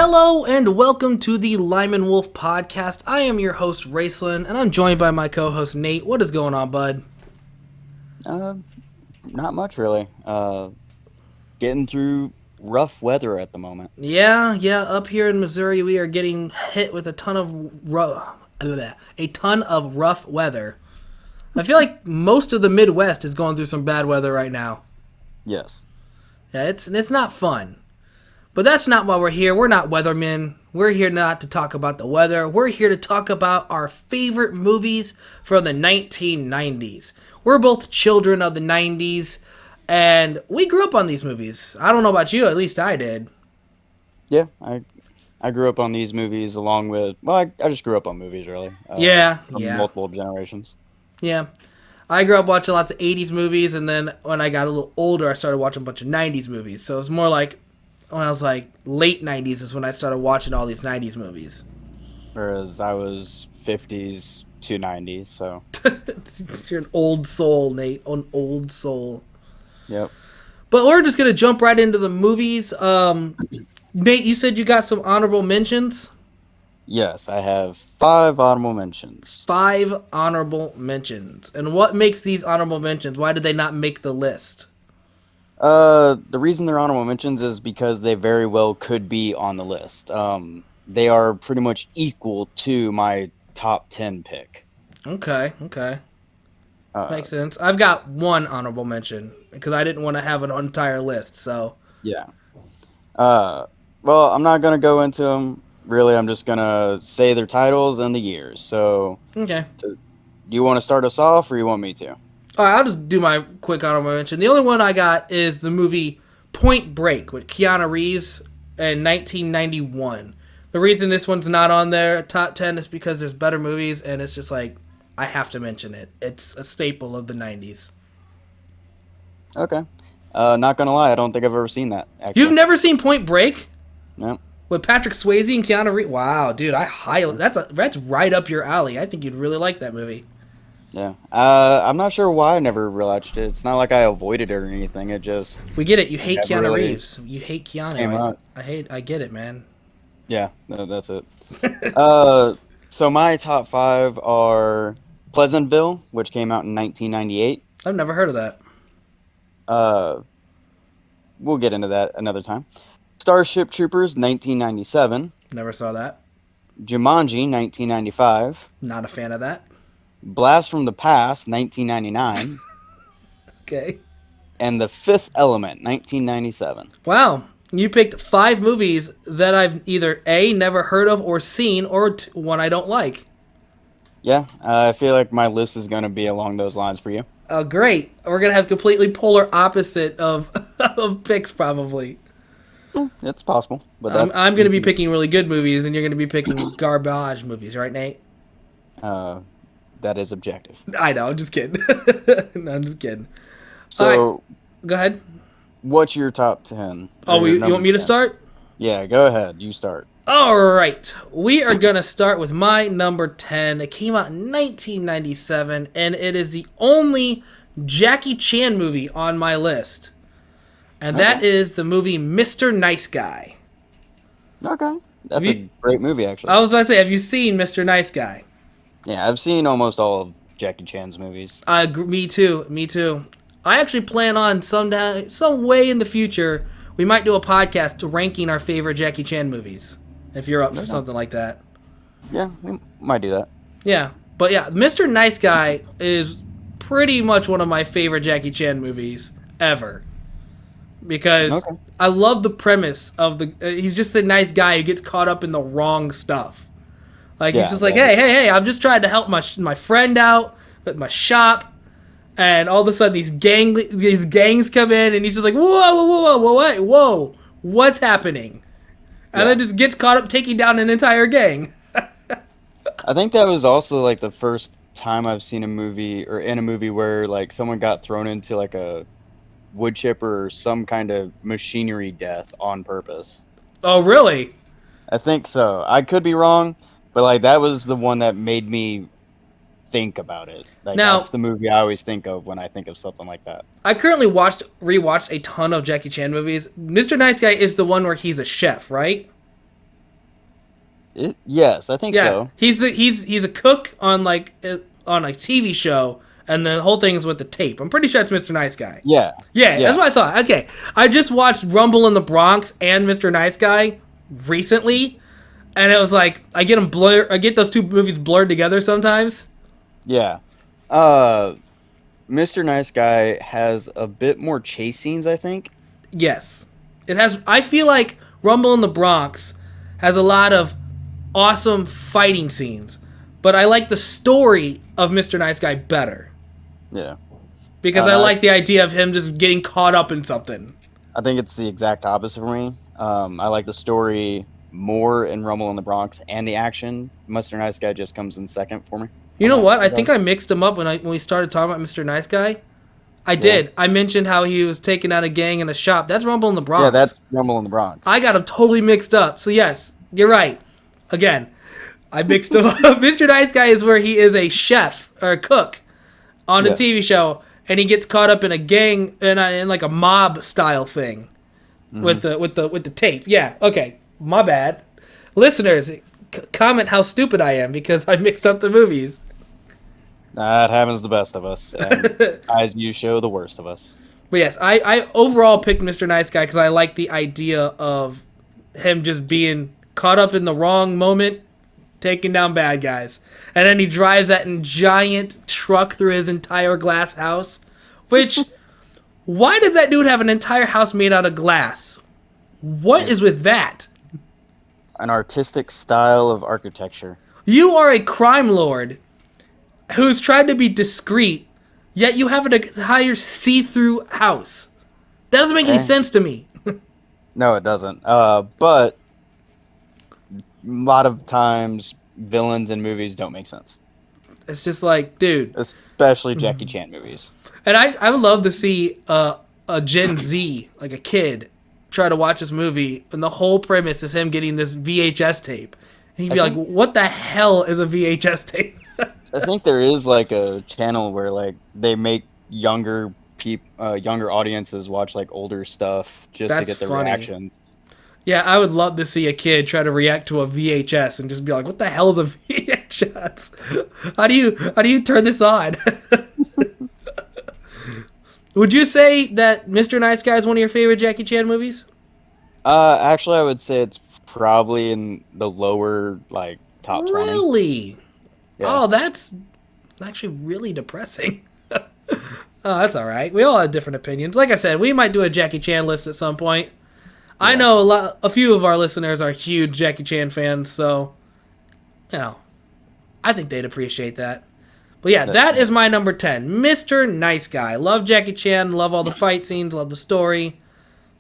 Hello and welcome to the Lyman Wolf podcast. I am your host, Raceland, and I'm joined by my co-host, Nate. What is going on, bud? Not much really. Getting through rough weather at the moment. Yeah, up here in Missouri, we are getting hit with a ton of rough weather. I feel like most of the Midwest is going through some bad weather right now. Yes. Yeah, it's not fun. But that's not why we're here. We're not weathermen. We're here not to talk about the weather. We're here to talk about our favorite movies from the 1990s. We're both children of the 90s, and we grew up on these movies. I don't know about you, at least I did. Yeah, I grew up on these movies along with, I just grew up on movies really. Yeah. Multiple generations. Yeah. I grew up watching lots of 80s movies, and then when I got a little older, I started watching a bunch of 90s movies. So it was more like when I was like late 90s is when I started watching all these 90s movies. Whereas I was 50s to 90s, so. You're an old soul, Nate. An old soul. Yep. But we're just going to jump right into the movies. Nate, you said you got some honorable mentions? Yes, I have 5 honorable mentions. 5 honorable mentions. And what makes these honorable mentions? Why did they not make the list? The reason they're honorable mentions is because they very well could be on the list. They are pretty much equal to my top 10 pick. Okay. Makes sense. I've got 1 honorable mention because I didn't want to have an entire list, so. Yeah. Well, I'm not going to go into them. Really, I'm just going to say their titles and the years. So, Okay. Do you want to start us off or you want me to? All right, I'll just do my quick honorable mention. The only one I got is the movie Point Break with Keanu Reeves in 1991. The reason this one's not on their top 10 is because there's better movies, and it's just like, I have to mention it. It's a staple of the 90s. Okay. Not going to lie, I don't think I've ever seen that, actually. You've never seen Point Break? No. With Patrick Swayze and Keanu Reeves? Wow, dude, that's right up your alley. I think you'd really like that movie. Yeah. I'm not sure why I never watched it. It's not like I avoided it or anything. It just... We get it. You hate Keanu really Reeves. You hate Keanu. I get it, man. Yeah, no, that's it. So my top 5 are Pleasantville, which came out in 1998. I've never heard of that. We'll get into that another time. Starship Troopers, 1997. Never saw that. Jumanji, 1995. Not a fan of that. Blast from the Past, 1999. Okay. And The Fifth Element, 1997. Wow. You picked 5 movies that I've either A, never heard of or seen, or one I don't like. Yeah, I feel like my list is going to be along those lines for you. Oh, great. We're going to have completely polar opposite of picks, probably. It's possible. But I'm going to be picking really good movies, and you're going to be picking garbage movies, right, Nate? That is objective. I know, I'm just kidding. No, I'm just kidding. So, right. Go ahead. What's your top 10? Oh, you want me to start? Yeah, go ahead. You start. All right. We are going to start with my number 10. It came out in 1997, and it is the only Jackie Chan movie on my list. And that is the movie Mr. Nice Guy. Okay. That's a great movie, actually. I was about to say, have you seen Mr. Nice Guy? Yeah, I've seen almost all of Jackie Chan's movies. Me too. I actually plan on some way in the future, we might do a podcast ranking our favorite Jackie Chan movies. If you're up for something like that. Yeah, we might do that. Yeah. But yeah, Mr. Nice Guy is pretty much one of my favorite Jackie Chan movies ever. Because I love the premise of he's just a nice guy who gets caught up in the wrong stuff. Like, he's just like, hey, I'm just trying to help my friend out with my shop. And all of a sudden, these gangs come in, and he's just like, whoa, what's happening? And then just gets caught up taking down an entire gang. I think that was also, like, the first time I've seen a movie where, like, someone got thrown into, like, a wood chipper or some kind of machinery death on purpose. Oh, really? I think so. I could be wrong, but, like, that was the one that made me think about it. Like, that's the movie I always think of when I think of something like that. I currently rewatched a ton of Jackie Chan movies. Mr. Nice Guy is the one where he's a chef, right? Yes, I think Yeah, so. he's a cook on on a TV show, and the whole thing is with the tape. I'm pretty sure it's Mr. Nice Guy. Yeah, Yeah, that's yeah. what I thought. Okay, I just watched Rumble in the Bronx and Mr. Nice Guy recently, and it was like I get them blur. I get those two movies blurred together sometimes. Yeah. Uh, Mr. Nice Guy has a bit more chase scenes, I think. Yes, it has. I feel like Rumble in the Bronx has a lot of awesome fighting scenes, but I like the story of Mr. Nice Guy better Yeah. because I No, like the idea of him just getting caught up in something. I think it's the exact opposite for me. I like the story more in Rumble in the Bronx and the action. Mr. Nice Guy just comes in second for me. You On know that what? I regard. think I mixed him up when we started talking about Mr. Nice Guy. I Yeah. did. I mentioned how he was taking out a gang in a shop. That's Rumble in the Bronx. Yeah, that's Rumble in the Bronx. I got him totally mixed up. So yes, you're right. Again, I mixed him up. Mr. Nice Guy is where he is a chef or a cook on a Yes. TV show, and he gets caught up in a gang in like a mob style thing with the tape. Yeah. Okay. My bad. Listeners, comment how stupid I am because I mixed up the movies. That happens to the best of us. And as you show, the worst of us. But yes, I overall picked Mr. Nice Guy because I like the idea of him just being caught up in the wrong moment, taking down bad guys. And then he drives that giant truck through his entire glass house. Which, why does that dude have an entire house made out of glass? What is with that? An artistic style of architecture. You are a crime lord who's trying to be discreet, yet you have an entire see-through house. That doesn't make any Okay. sense to me. No, it doesn't. But a lot of times, villains in movies don't make sense. It's just like, dude. Especially Jackie Chan movies. And I would love to see a Gen Z, like a kid, try to watch this movie, and the whole premise is him getting this VHS tape. And he'd be like, what the hell is a VHS tape? I think there is like a channel where like they make younger audiences watch like older stuff just That's to get the funny. reactions. Yeah, I would love to see a kid try to react to a VHS and just be like, what the hell is a VHS? How do you turn this on? Would you say that Mr. Nice Guy is one of your favorite Jackie Chan movies? Actually, I would say it's probably in the lower like top 20. Really? Yeah. Oh, that's actually really depressing. Oh, that's all right. We all have different opinions. Like I said, we might do a Jackie Chan list at some point. Yeah. I know a few of our listeners are huge Jackie Chan fans, so I think they'd appreciate that. But yeah, that is my number 10, Mr. Nice Guy. Love Jackie Chan, love all the fight scenes, love the story,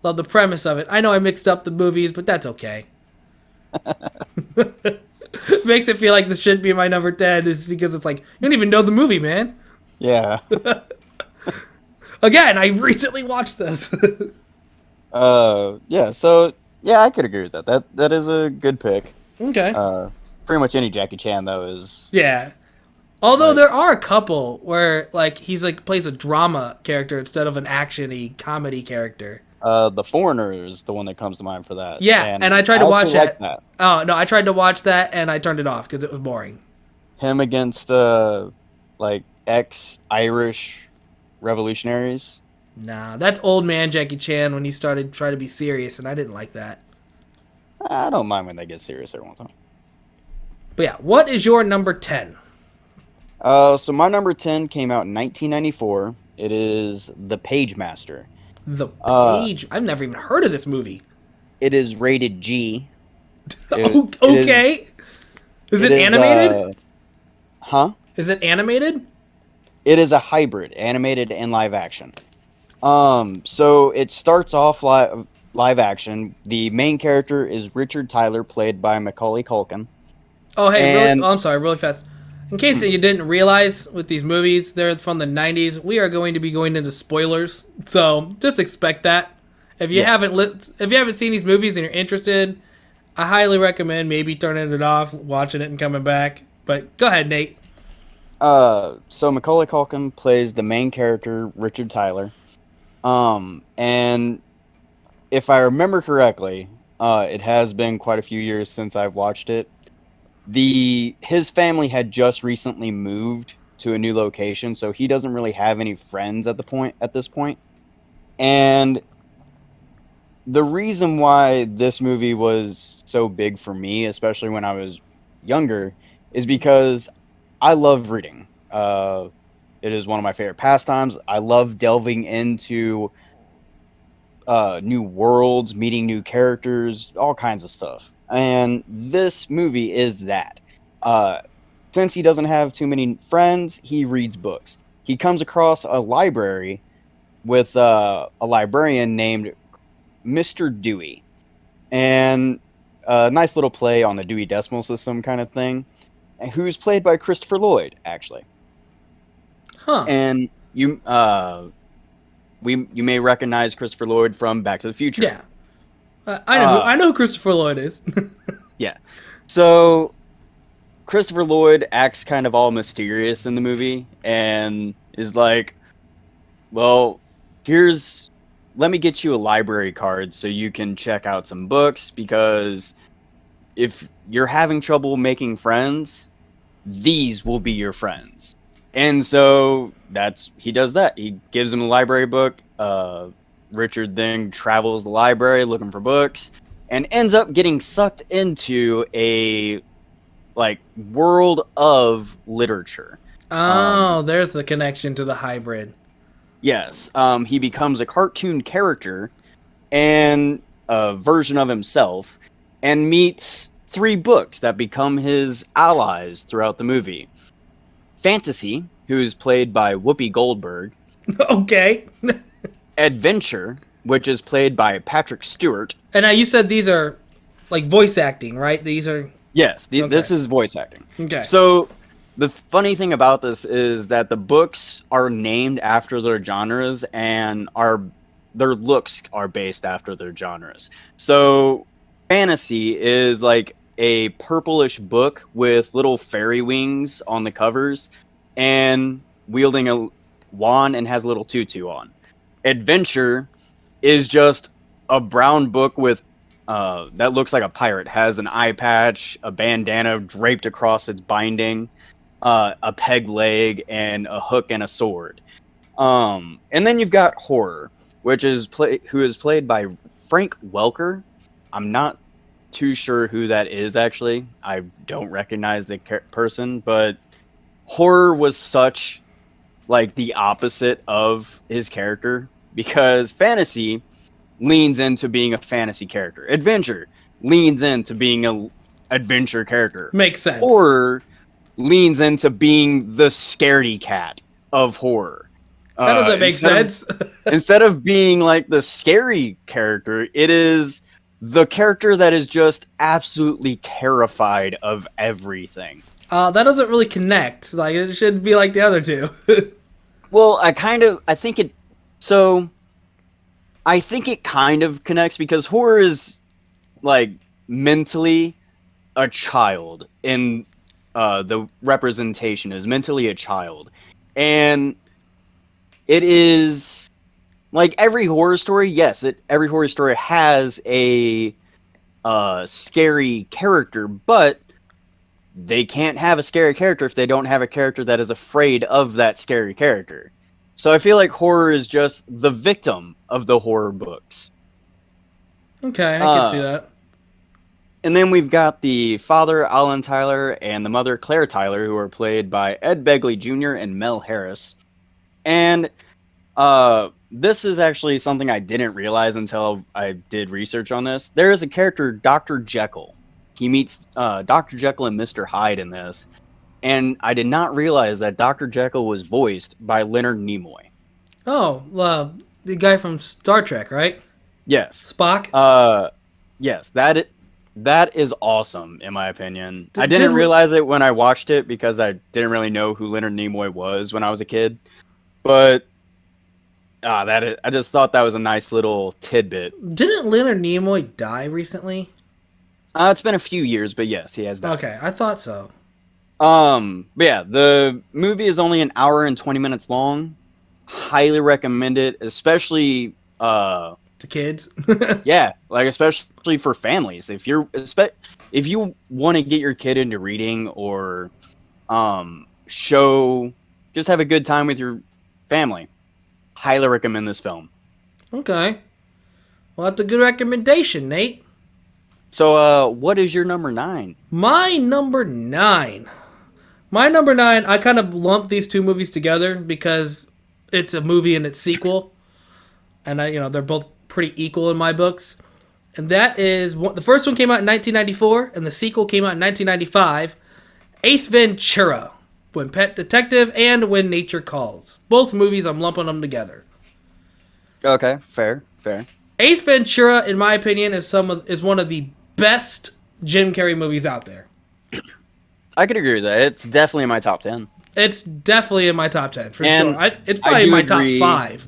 love the premise of it. I know I mixed up the movies, but that's okay. Makes it feel like this should be my number 10 is because it's like, you don't even know the movie, man. Yeah. Again, I recently watched this. Yeah, so yeah, I could agree with that. That is a good pick. Okay. Pretty much any Jackie Chan though is Yeah. Although there are a couple where like he's like plays a drama character instead of an action-y comedy character. The Foreigner is the one that comes to mind for that. Yeah, and I tried to watch like that. Oh, no, I tried to watch that and I turned it off because it was boring. Him against like ex-Irish revolutionaries. Nah, that's old man Jackie Chan when he started trying to be serious, and I didn't like that. I don't mind when they get serious every once in a while. But yeah, what is your number 10? So my number 10 came out in 1994. It is The Pagemaster. The Page. I've never even heard of this movie. It is rated G. Okay. Is it animated? Is it animated? It is a hybrid, animated and live action. So it starts off live action. The main character is Richard Tyler, played by Macaulay Culkin. Oh, hey, I'm sorry, really fast. In case you didn't realize with these movies, they're from the 90s, we are going to be going into spoilers. So just expect that. If you haven't seen these movies and you're interested, I highly recommend maybe turning it off, watching it, and coming back. But go ahead, Nate. So Macaulay Culkin plays the main character, Richard Tyler. And if I remember correctly, it has been quite a few years since I've watched it. his family had just recently moved to a new location, so he doesn't really have any friends at this point. And the reason why this movie was so big for me, especially when I was younger, is because I love reading. It is one of my favorite pastimes. I love delving into new worlds, meeting new characters, all kinds of stuff. And this movie is that. Since he doesn't have too many friends, he reads books. He comes across a library with a librarian named Mr. Dewey. And a nice little play on the Dewey Decimal System kind of thing. And who's played by Christopher Lloyd, actually. Huh. And you may recognize Christopher Lloyd from Back to the Future. Yeah. I know who Christopher Lloyd is. Yeah. So Christopher Lloyd acts kind of all mysterious in the movie and is like, well, let me get you a library card so you can check out some books, because if you're having trouble making friends, these will be your friends. And so he does that. He gives him a library book. Richard then travels the library looking for books and ends up getting sucked into a world of literature. Oh, there's the connection to the hybrid. Yes. He becomes a cartoon character and a version of himself, and meets 3 books that become his allies throughout the movie. Fantasy, who is played by Whoopi Goldberg. Okay. Adventure, which is played by Patrick Stewart. And now you said these are like voice acting, right? These are... Yes, this is voice acting. Okay. So the funny thing about this is that the books are named after their genres, and their looks are based after their genres. So fantasy is like a purplish book with little fairy wings on the covers and wielding a wand and has a little tutu on. Adventure is just a brown book with that looks like a pirate, has an eye patch, a bandana draped across its binding, a peg leg, and a hook and a sword. And then you've got horror, which is who is played by Frank Welker. I'm not too sure who that is, actually. I don't recognize the person, but horror was such the opposite of his character, because fantasy leans into being a fantasy character. Adventure leans into being an adventure character. Makes sense. Horror leans into being the scaredy cat of horror. That doesn't make sense. Instead of being the scary character, it is the character that is just absolutely terrified of everything. That doesn't really connect. It should be like the other two. Well, I think it kind of connects, because horror is mentally a child, and the representation is mentally a child. And it is every horror story. Yes, every horror story has a scary character, but they can't have a scary character if they don't have a character that is afraid of that scary character. So I feel like horror is just the victim of the horror books. Okay, I can see that. And then we've got the father, Alan Tyler, and the mother, Claire Tyler, who are played by Ed Begley Jr. and Mel Harris. And this is actually something I didn't realize until I did research on this. There is a character, Dr. Jekyll. He meets Dr. Jekyll and Mr. Hyde in this. And I did not realize that Dr. Jekyll was voiced by Leonard Nimoy. Oh, the guy from Star Trek, right? Yes. Spock? Yes, that is awesome, in my opinion. I didn't realize it when I watched it, because I didn't really know who Leonard Nimoy was when I was a kid. But I just thought that was a nice little tidbit. Didn't Leonard Nimoy die recently? It's been a few years, but yes, he has died. Okay, I thought so. But yeah, the movie is only an hour and 20 minutes long. Highly recommend it, especially to kids. Yeah, like especially for families. If you want to get your kid into reading or show, just have a good time with your family, highly recommend this film. Okay. Well, that's a good recommendation, Nate. So, what is your number 9? My number 9. My number 9, I kind of lumped these two movies together because it's a movie and its sequel. And they're both pretty equal in my books. And that is, the first one came out in 1994, and the sequel came out in 1995. Ace Ventura, When Pet Detective, and When Nature Calls. Both movies, I'm lumping them together. Okay, fair. Ace Ventura, in my opinion, is one of the best Jim Carrey movies out there. I could agree with that. It's definitely in my top 10. It's definitely in my top 10, for And sure. It's probably in my top 5.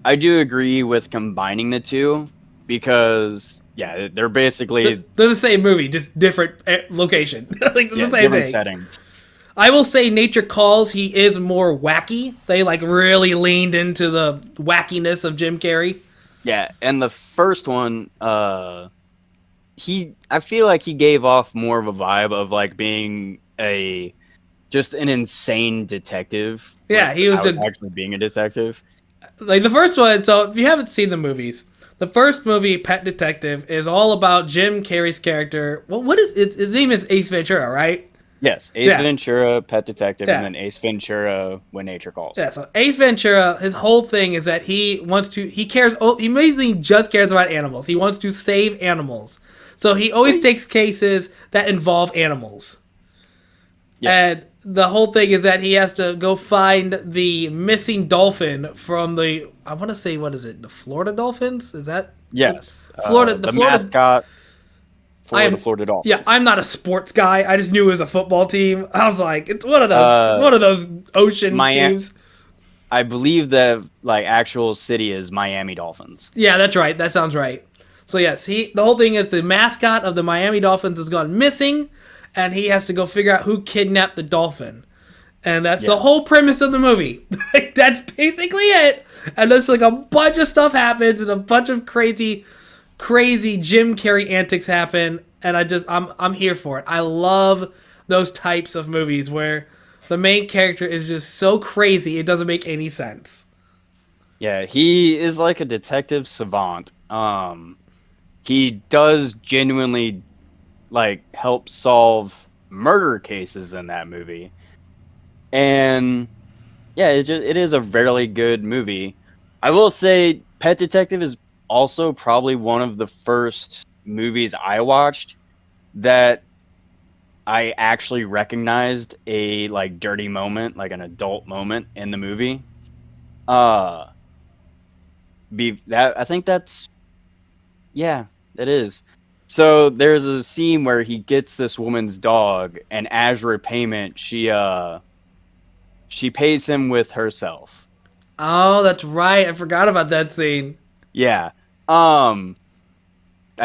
I do agree with combining the two because, yeah, they're basically... They're the same movie, just different location. Like, the same different thing. settings. I will say Nature Calls, he is more wacky. They, like, really leaned into the wackiness of Jim Carrey. Yeah, and the first one, I feel like he gave off more of a vibe of, like, being just an insane detective. Yeah, he was just... actually being a detective. Like, the first one, so if you haven't seen the movies, the first movie, Pet Detective, is all about Jim Carrey's character. Well, his name is Ace Ventura, right? Yes, Ace Ventura, Pet Detective, and then Ace Ventura, When Nature Calls. Yeah, so Ace Ventura, his whole thing is that he mainly just cares about animals. He wants to save animals. So he always takes cases that involve animals. Yes. And the whole thing is that he has to go find the missing dolphin from the, I want to say, what is it? The Florida Dolphins? Is that? Yes. The Florida mascot for the Florida Dolphins. Yeah, I'm not a sports guy. I just knew it was a football team. I was like, it's one of those. It's one of those ocean teams. I believe the actual city is Miami Dolphins. Yeah, that's right. That sounds right. So yes, the whole thing is the mascot of the Miami Dolphins has gone missing, and he has to go figure out who kidnapped the dolphin. And that's the whole premise of the movie. That's basically it. And there's like a bunch of stuff happens, and a bunch of crazy Jim Carrey antics happen, and I'm here for it. I love those types of movies where the main character is just so crazy it doesn't make any sense. Yeah, he is like a detective savant. He does genuinely help solve murder cases in that movie. And yeah, it is a very good movie. I will say Pet Detective is also probably one of the first movies I watched that I actually recognized a dirty moment, like an adult moment in the movie. I think that's, yeah, it is. So there's a scene where he gets this woman's dog, and as repayment, she pays him with herself. Oh, that's right. I forgot about that scene. Yeah. I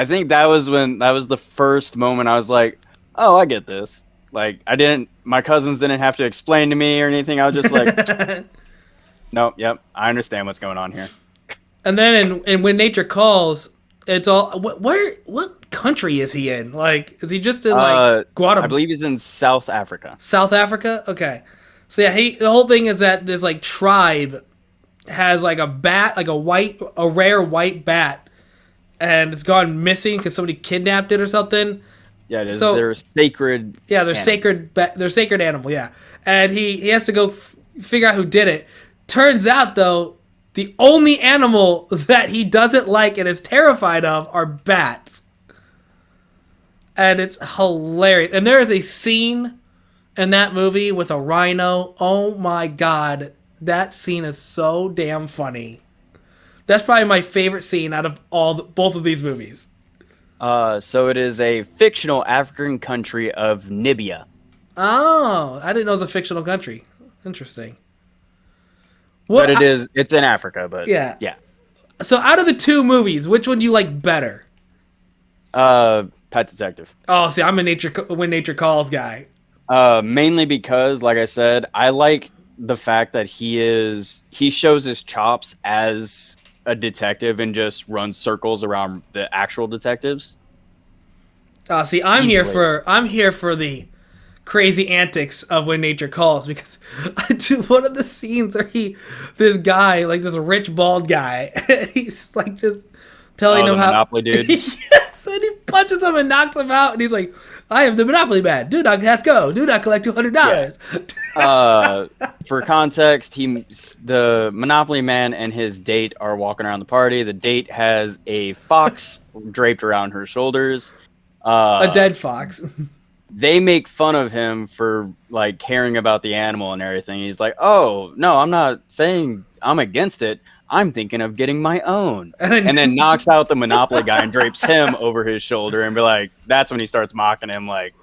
think that was the first moment I was like, oh, I get this. My cousins didn't have to explain to me or anything. I was just like, nope, yep, I understand what's going on here. And then in When Nature Calls, it's all, what country is he in? Is he just in Guatemala? I believe he's in South Africa. South Africa? Okay. So yeah, the whole thing is that this tribe has a bat, a rare white bat, and it's gone missing because somebody kidnapped it or something. Yeah, it is. So, they're sacred. Yeah, they're sacred. They're sacred animal. Yeah, and he has to go figure out who did it. Turns out though, the only animal that he doesn't like and is terrified of are bats, and it's hilarious. And there is a scene in that movie with a rhino. Oh my god. That scene is so damn funny. That's probably my favorite scene out of both of these movies. So it is a fictional African country of Namibia. Oh, I didn't know it was a fictional country. Interesting. But it's in Africa, but yeah. So out of the two movies, which one do you like better? Pet Detective. Oh, see, I'm a When Nature Calls guy. Mainly because, like I said, I like the fact that he shows his chops as a detective and just runs circles around the actual detectives. See, I'm here for the crazy antics of When Nature Calls, because one of the scenes where this guy, like this rich bald guy, he's like just telling him the how Monopoly dude. yes, and he punches him and knocks him out, and he's like, "I am the Monopoly man. Do not let's go. Do not collect $200." For context, the Monopoly man and his date are walking around the party. The date has a fox draped around her shoulders. A dead fox. They make fun of him for like caring about the animal and everything. He's like, "Oh no, I'm not saying I'm against it. I'm thinking of getting my own," and then knocks out the Monopoly guy and drapes him over his shoulder, and be like, that's when he starts mocking him, like,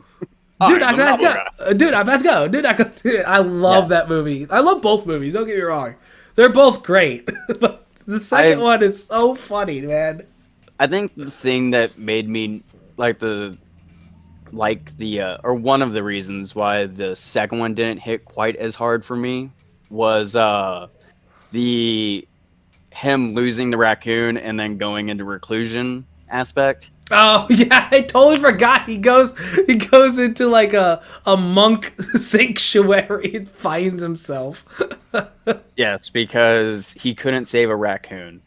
"Dude, let's go. Dude, let's go. Dude, I love that movie. I love both movies. Don't get me wrong; they're both great. But the second one is so funny, man. I think the thing that made me or one of the reasons why the second one didn't hit quite as hard for me was him losing the raccoon and then going into reclusion aspect. Oh yeah, I totally forgot. He goes into like a monk sanctuary and finds himself. Yes, because he couldn't save a raccoon.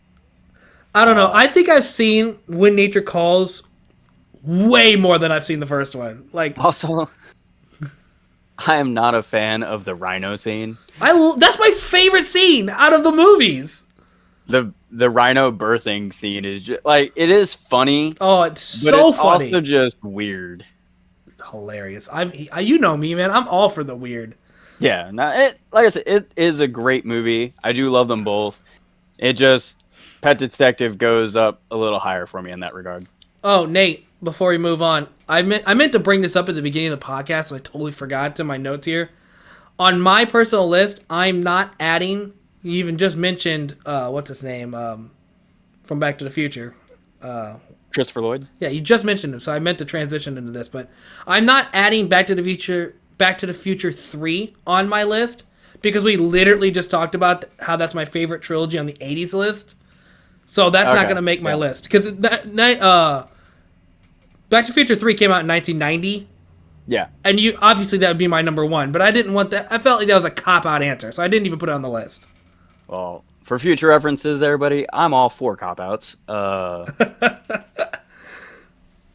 I don't know. I think I've seen When Nature Calls way more than I've seen the first one. Like, also, I am not a fan of the rhino scene. That's my favorite scene out of the movies. The rhino birthing scene is just, like, it is funny. Oh, it's but so it's funny. Also just weird. Hilarious. You know me, man. I'm all for the weird. Yeah, like I said, it is a great movie. I do love them both. It just Pet Detective goes up a little higher for me in that regard. Oh, Nate, before we move on, I meant to bring this up at the beginning of the podcast, and I totally forgot to my notes here. On my personal list, I'm not adding. You even just mentioned what's his name from Back to the Future. Christopher Lloyd. Yeah, you just mentioned him, so I meant to transition into this, but I'm not adding Back to the Future 3 on my list because we literally just talked about how that's my favorite trilogy on the 80s list. So that's not going to make my list. Because Back to the Future 3 came out in 1990. Yeah. And obviously that would be my number one. But I didn't want that. I felt like that was a cop-out answer. So I didn't even put it on the list. Well, for future references, everybody, I'm all for cop-outs.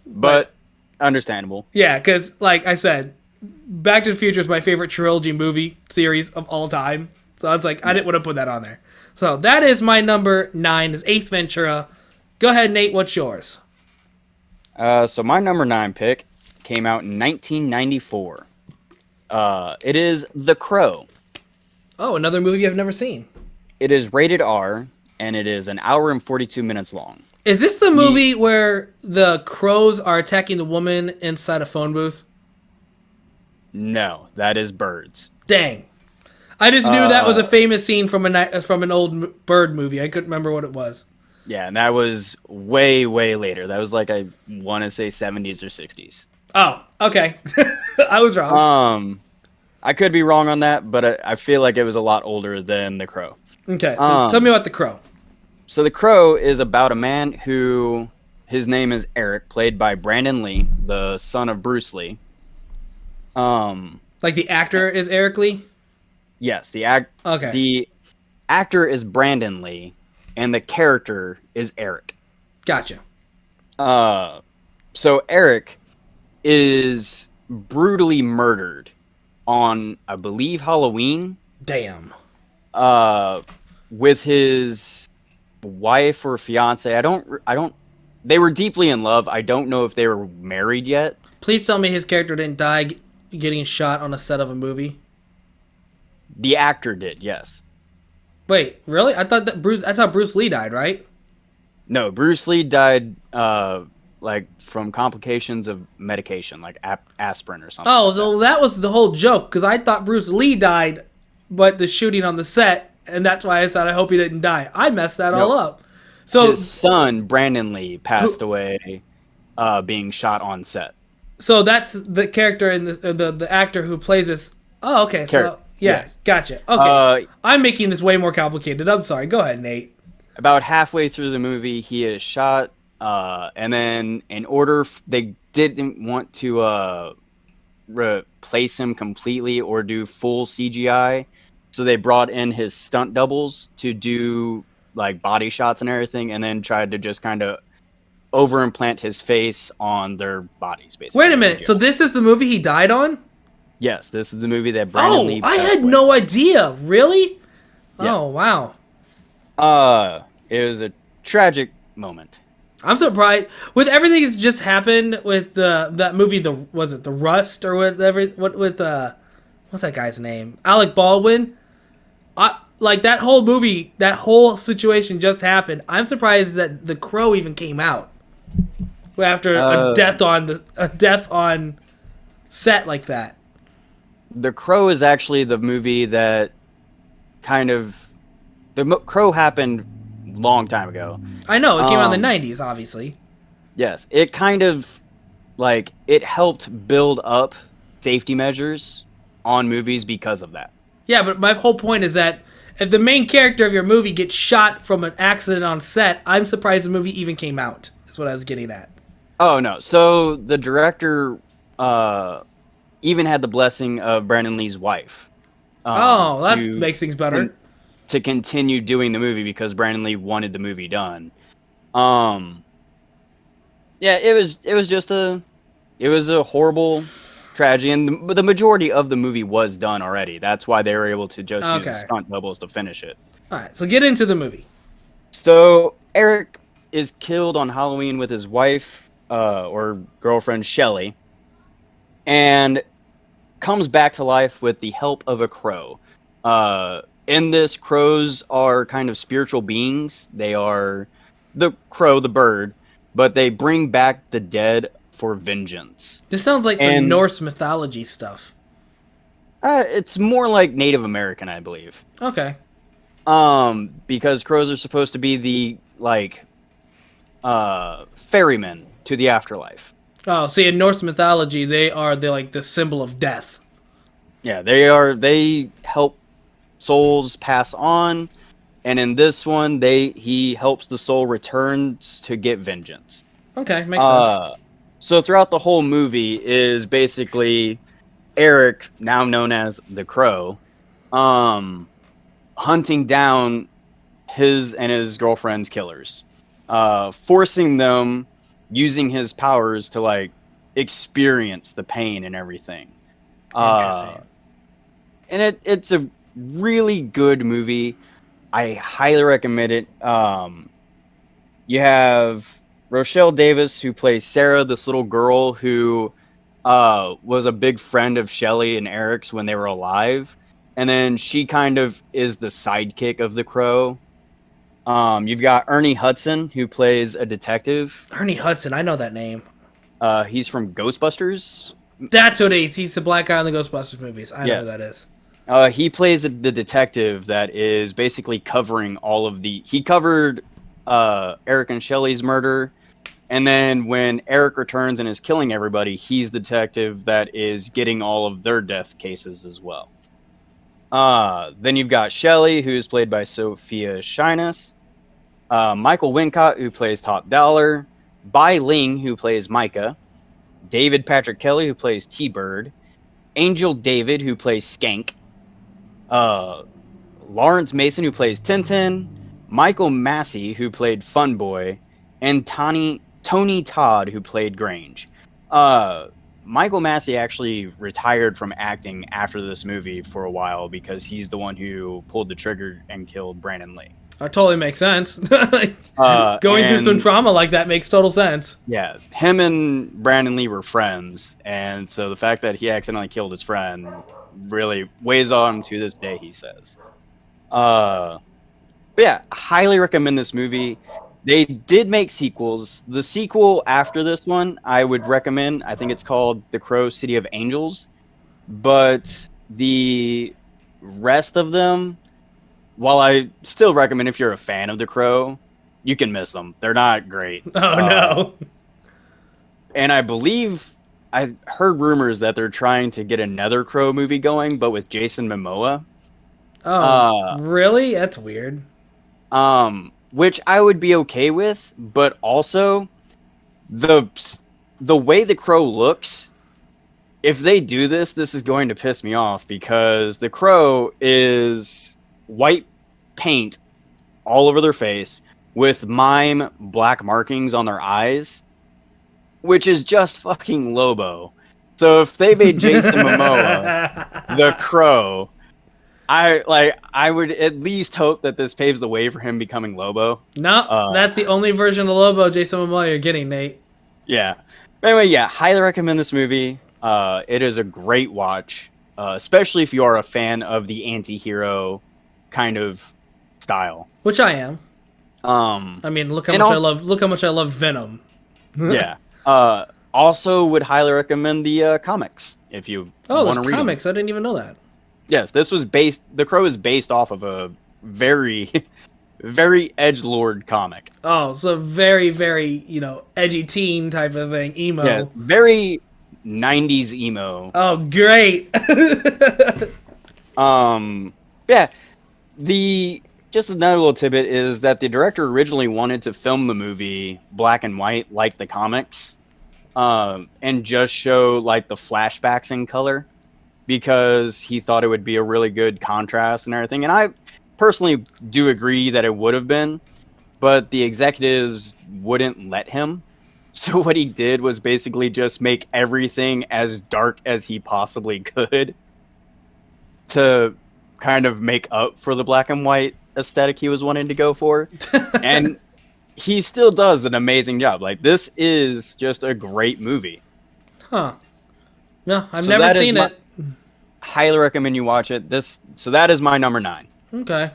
But understandable. Yeah, because like I said, Back to the Future is my favorite trilogy movie series of all time. So I was like, I didn't want to put that on there. So that is my number 9, is Ace Ventura. Go ahead, Nate. What's yours? So my number 9 pick came out in 1994. It is The Crow. Oh, another movie I've never seen. It is rated R, and it is an hour and 42 minutes long. Is this the movie where the crows are attacking the woman inside a phone booth? No, that is Birds. Dang. I just knew that was a famous scene from an old bird movie. I couldn't remember what it was. Yeah, and that was way, way later. That was like, I want to say 70s or 60s. Oh, okay. I was wrong. I could be wrong on that, but I feel like it was a lot older than The Crow. Okay, so tell me about The Crow. So The Crow is about a man who, his name is Eric, played by Brandon Lee, the son of Bruce Lee. Like the actor is Eric Lee? Yes, the actor is Brandon Lee, and the character is Eric. Gotcha. So Eric is brutally murdered on, I believe, Halloween. Damn. With his wife or fiance. I don't. They were deeply in love. I don't know if they were married yet. Please tell me his character didn't die getting shot on a set of a movie. The actor did, yes. Wait, really? I thought that's how Bruce Lee died, right? No, Bruce Lee died like from complications of medication, like aspirin or something. Oh, so that was the whole joke, because I thought Bruce Lee died, but the shooting on the set, and that's why I said I hope he didn't die. I messed that all up. So his son Brandon Lee passed away being shot on set. So that's the character in the actor who plays this. Oh, okay. So yeah, yes. Gotcha. Okay, I'm making this way more complicated. I'm sorry. Go ahead, Nate. About halfway through the movie, he is shot, and then they didn't want to replace him completely or do full CGI, so they brought in his stunt doubles to do like body shots and everything, and then tried to just kind of over implant his face on their bodies, Wait basically a minute. So CGI. this is the movie he died on? Yes, this is the movie that Brandon Oh, Lee I passed had away no from. idea. Really? Oh, Yes. wow. It was a tragic moment. I'm surprised with everything that's just happened with that movie. Was it the Rust or whatever? What with what's that guy's name? Alec Baldwin. Like that whole movie, that whole situation just happened. I'm surprised that The Crow even came out after Uh, a death on set like that. The Crow is actually the movie that kind of Crow happened long time ago. I know it came out in the Um, '90s, obviously. yes, it kind of like it helped build up safety measures on movies because of that. Yeah, but my whole point is that if the main character of your movie gets shot from an accident on set, I'm surprised the movie even came out. That's what I was getting at. Oh no! So the director uh, even had the blessing of Brandon Lee's wife Oh, that to makes things better. to continue doing the movie because Brandon Lee wanted the movie done. Um, yeah, it was just it was a horrible tragedy, and the majority of the movie was done already. That's why they were able to just use the Okay. stunt doubles to finish it. All right, so get into the movie. So Eric is killed on Halloween with his wife or girlfriend Shelly, and comes back to life with the help of a crow. In this, crows are kind of spiritual beings. They are the crow, the bird, but they bring back the dead for vengeance. This sounds like some And Norse mythology stuff. it's more like Native American, I believe. Okay. Because crows are supposed to be the like ferrymen to the afterlife. Oh, see, in Norse mythology, they're like the symbol of death. Yeah, they help souls pass on, and in this one he helps the soul return to get vengeance. Okay, makes sense. So throughout the whole movie is basically Eric, now known as the Crow, hunting down his and his girlfriend's killers, forcing them using his powers to like experience the pain and everything. Uh, Interesting. and it's a really good movie. I highly recommend it. You have Rochelle Davis, who plays Sarah, this little girl who was a big friend of Shelley and Eric's when they were alive. And then she kind of is the sidekick of the Crow. You've got Ernie Hudson, who plays a detective. Ernie Hudson, I know that name. He's from Ghostbusters. That's what he is. He's the black guy in the Ghostbusters movies. I know who Yes. that is. He plays the detective that is basically covering all of the. He covered Eric and Shelley's murder, and then when Eric returns and is killing everybody, he's the detective that is getting all of their death cases as well. Then you've got Shelley, who's played by Sophia Shinus, Michael Wincott, who plays Top Dollar, Bai Ling, who plays Micah, David Patrick Kelly, who plays T-Bird, Angel David, who plays Skank, Lawrence Mason, who plays Tintin, Michael Massey, who played Funboy, and Tony Todd, who played Grange. Michael Massey actually retired from acting after this movie for a while because he's the one who pulled the trigger and killed Brandon Lee. That totally makes sense. Like, going through some trauma like that makes total sense. Yeah, him and Brandon Lee were friends, and so the fact that he accidentally killed his friend really weighs on him to this day, he says. But yeah, highly recommend this movie. They did make sequels. The sequel after this one, I would recommend. I think it's called The Crow City of Angels. But the rest of them, while I still recommend if you're a fan of The Crow, you can miss them. They're not great. Oh no. And I believe I've heard rumors that they're trying to get another Crow movie going, but with Jason Momoa. Oh, really? That's weird. which I would be okay with, but also the way the Crow looks, if they do this, this is going to piss me off because the Crow is white paint all over their face with mime black markings on their eyes, which is just fucking Lobo. So if they made Jason Momoa the Crow, I would at least hope that this paves the way for him becoming Lobo. No, that's the only version of Lobo Jason Momoa you're getting, Nate. Yeah. But anyway, yeah, highly recommend this movie. It is a great watch, especially if you are a fan of the anti-hero kind of style. Which I am. I mean, look how much I love Venom. Yeah. Also would highly recommend the comics if you want to read comics. them. I didn't even know that. Yes, The Crow is based off of a very, very edgelord comic. Oh, so very, very, edgy teen type of thing, emo. Yeah, very 90s emo. Oh, great. Yeah. Just another little tidbit is that the director originally wanted to film the movie black and white like the comics, and just show like the flashbacks in color because he thought it would be a really good contrast and everything. And I personally do agree that it would have been, but the executives wouldn't let him. So what he did was basically just make everything as dark as he possibly could to kind of make up for the black and white aesthetic he was wanting to go for. And he still does an amazing job. Like, this is just a great movie. Huh. No, I've never seen it. Highly recommend you watch it. So that is my number 9. Okay.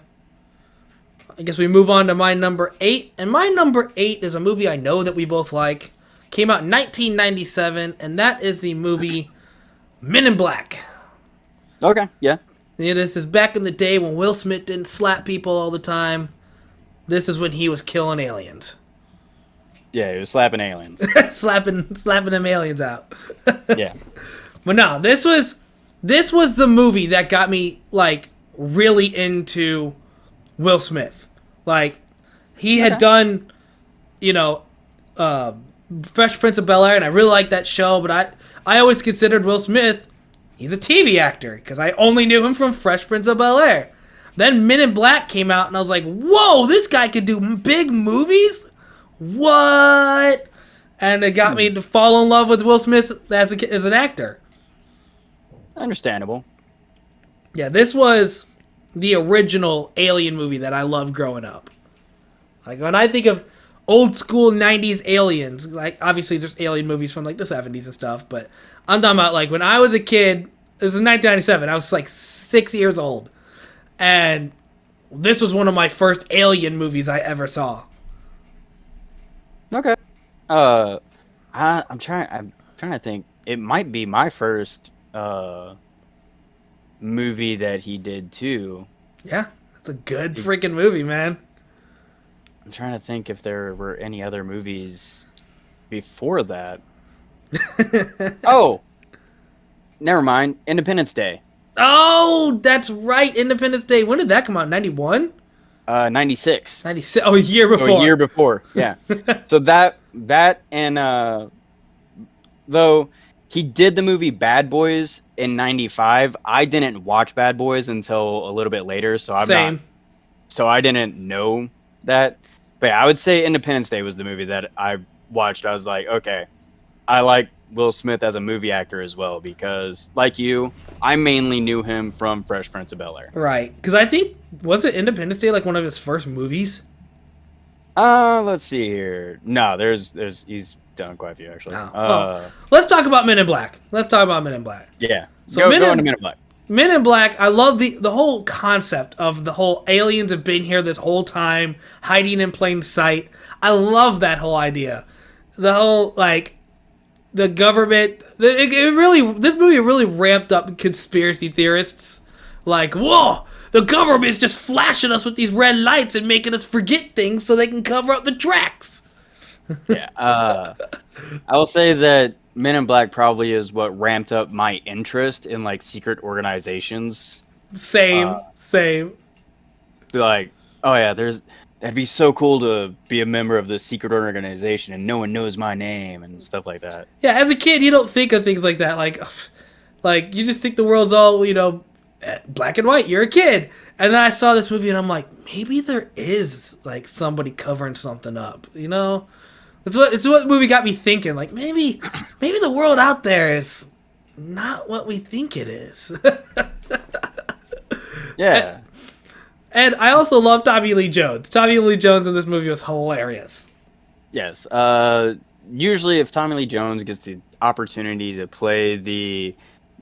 I guess we move on to my number 8. And my number 8 is a movie I know that we both like. Came out in 1997, and that is the movie Men in Black. Okay, yeah. This is back in the day when Will Smith didn't slap people all the time. This is when he was killing aliens. Yeah, he was slapping aliens. slapping them aliens out. Yeah. But no, this was the movie that got me, like, really into Will Smith. Like, he had done, Fresh Prince of Bel-Air, and I really liked that show, but I always considered Will Smith, he's a TV actor, because I only knew him from Fresh Prince of Bel-Air. Then Men in Black came out, and I was like, whoa, this guy could do big movies? What? And it got me to fall in love with Will Smith as an actor. Understandable. Yeah, this was the original Alien movie that I loved growing up. Like, when I think of old school 90s aliens, like, obviously there's alien movies from, like, the 70s and stuff, but I'm talking about, like, when I was a kid, this is 1997, I was, like, 6 years old, and this was one of my first alien movies I ever saw. Okay. I'm trying to think. It might be my first movie that he did too. Yeah, it's a good freaking movie, man. I'm trying to think if there were any other movies before that. Oh, never mind. Independence Day. Oh, that's right. Independence Day. When did that come out? 91? 96. 96. Oh, a year before. Oh, a year before. Yeah. So that and though he did the movie Bad Boys in 95, I didn't watch Bad Boys until a little bit later, so I didn't know that. But yeah, I would say Independence Day was the movie that I watched. I was like, okay, I like Will Smith as a movie actor as well, because like you, I mainly knew him from Fresh Prince of Bel-Air. Right. Because I think, was it Independence Day like one of his first movies? Let's see here. No, he's done quite a few actually. Well, let's talk about Men in Black. Yeah. So go into Men in Black. Men in Black, I love the whole concept of the whole aliens have been here this whole time, hiding in plain sight. I love that whole idea. The whole, like, the government, this movie really ramped up conspiracy theorists. Like, whoa, the government's just flashing us with these red lights and making us forget things so they can cover up the tracks. Yeah. I will say that Men in Black probably is what ramped up my interest in, like, secret organizations. Same. Like, oh yeah, that'd be so cool to be a member of this secret organization and no one knows my name and stuff like that. Yeah, as a kid, you don't think of things like that. Like you just think the world's all black and white. You're a kid, and then I saw this movie, and I'm like, maybe there is like somebody covering something up. It's what movie got me thinking. Like maybe the world out there is not what we think it is. Yeah. And I also love Tommy Lee Jones. Tommy Lee Jones in this movie was hilarious. Yes. Usually, if Tommy Lee Jones gets the opportunity to play the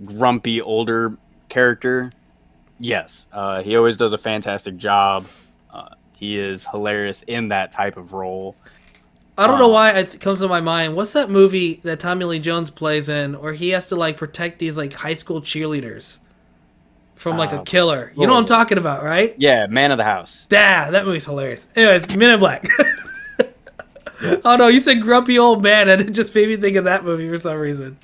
grumpy older character, yes, he always does a fantastic job. He is hilarious in that type of role. I don't know why it comes to my mind. What's that movie that Tommy Lee Jones plays in, where he has to like protect these like high school cheerleaders from like a killer? You know what I'm talking about, right? Yeah, Man of the House. Yeah, that movie's hilarious. Anyways, Men in Black. Oh no, you said grumpy old man, and it just made me think of that movie for some reason.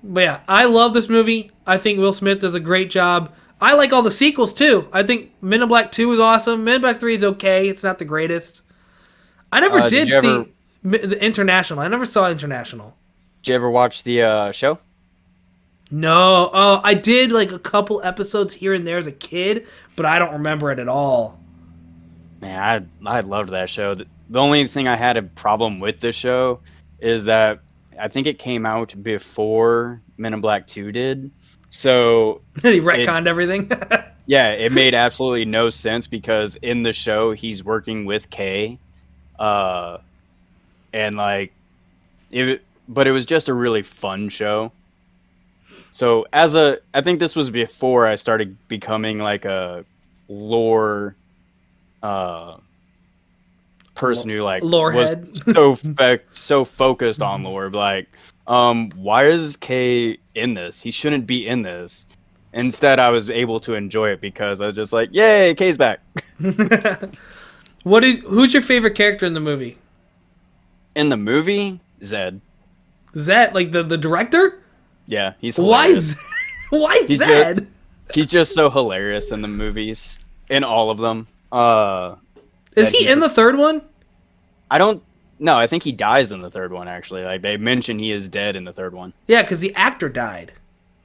But yeah, I love this movie. I think Will Smith does a great job. I like all the sequels too. I think Men in Black 2 is awesome. Men in Black 3 is okay. It's not the greatest. I never did see the International. I never saw International. Did you ever watch the show? No. I did like a couple episodes here and there as a kid, but I don't remember it at all. Man, I loved that show. The only thing I had a problem with this show is that I think it came out before Men in Black 2 did. So he retconned everything. Yeah, it made absolutely no sense because in the show he's working with Kay. And like but it was just a really fun show. So I think this was before I started becoming like a lore person who like lore was head. so focused on lore. Like, why is Kay in this? He shouldn't be in this. Instead, I was able to enjoy it because I was just like, yay, Kay's back. Who's your favorite character in the movie? In the movie, Zed. Zed, like the director? Yeah, he's hilarious. Why Zed? He's just so hilarious in the movies, in all of them. Is he in the third one? No, I think he dies in the third one, actually. Like, they mention he is dead in the third one. Yeah, because the actor died.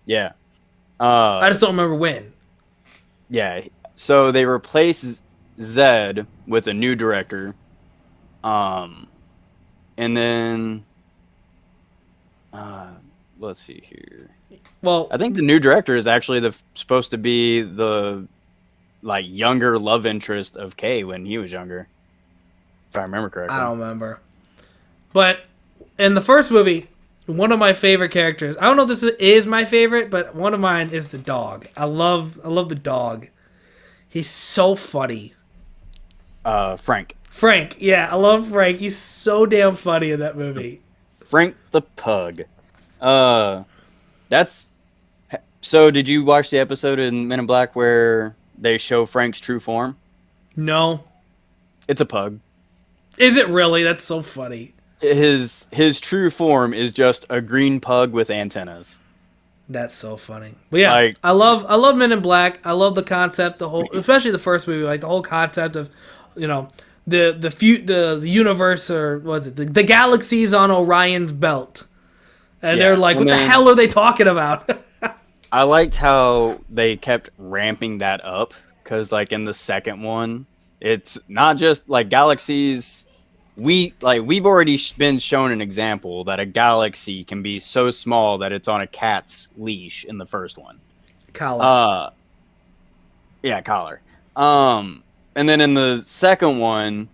Yeah. I just don't remember when. Yeah, so they replace Zed with a new director. And then... let's see here. Well, I think the new director is actually supposed to be the like younger love interest of Kay when he was younger, if I remember correctly. I don't remember. But in the first movie, one of my favorite characters, I don't know if this is my favorite, but one of mine is the dog. I love the dog. He's so funny. Frank. Frank, yeah, I love Frank. He's so damn funny in that movie. Frank the pug. So did you watch the episode in Men in Black where they show Frank's true form? No. It's a pug. Is it really? That's so funny. His true form is just a green pug with antennas. That's so funny. But yeah, I love Men in Black. I love the concept, especially the first movie, like the whole concept of, the universe, or was it the galaxies on Orion's belt. And they're like, what the hell are they talking about? I liked how they kept ramping that up because, like, in the second one, it's not just like galaxies. We've already been shown an example that a galaxy can be so small that it's on a cat's leash in the first one. Collar. Yeah, collar. And then in the second one,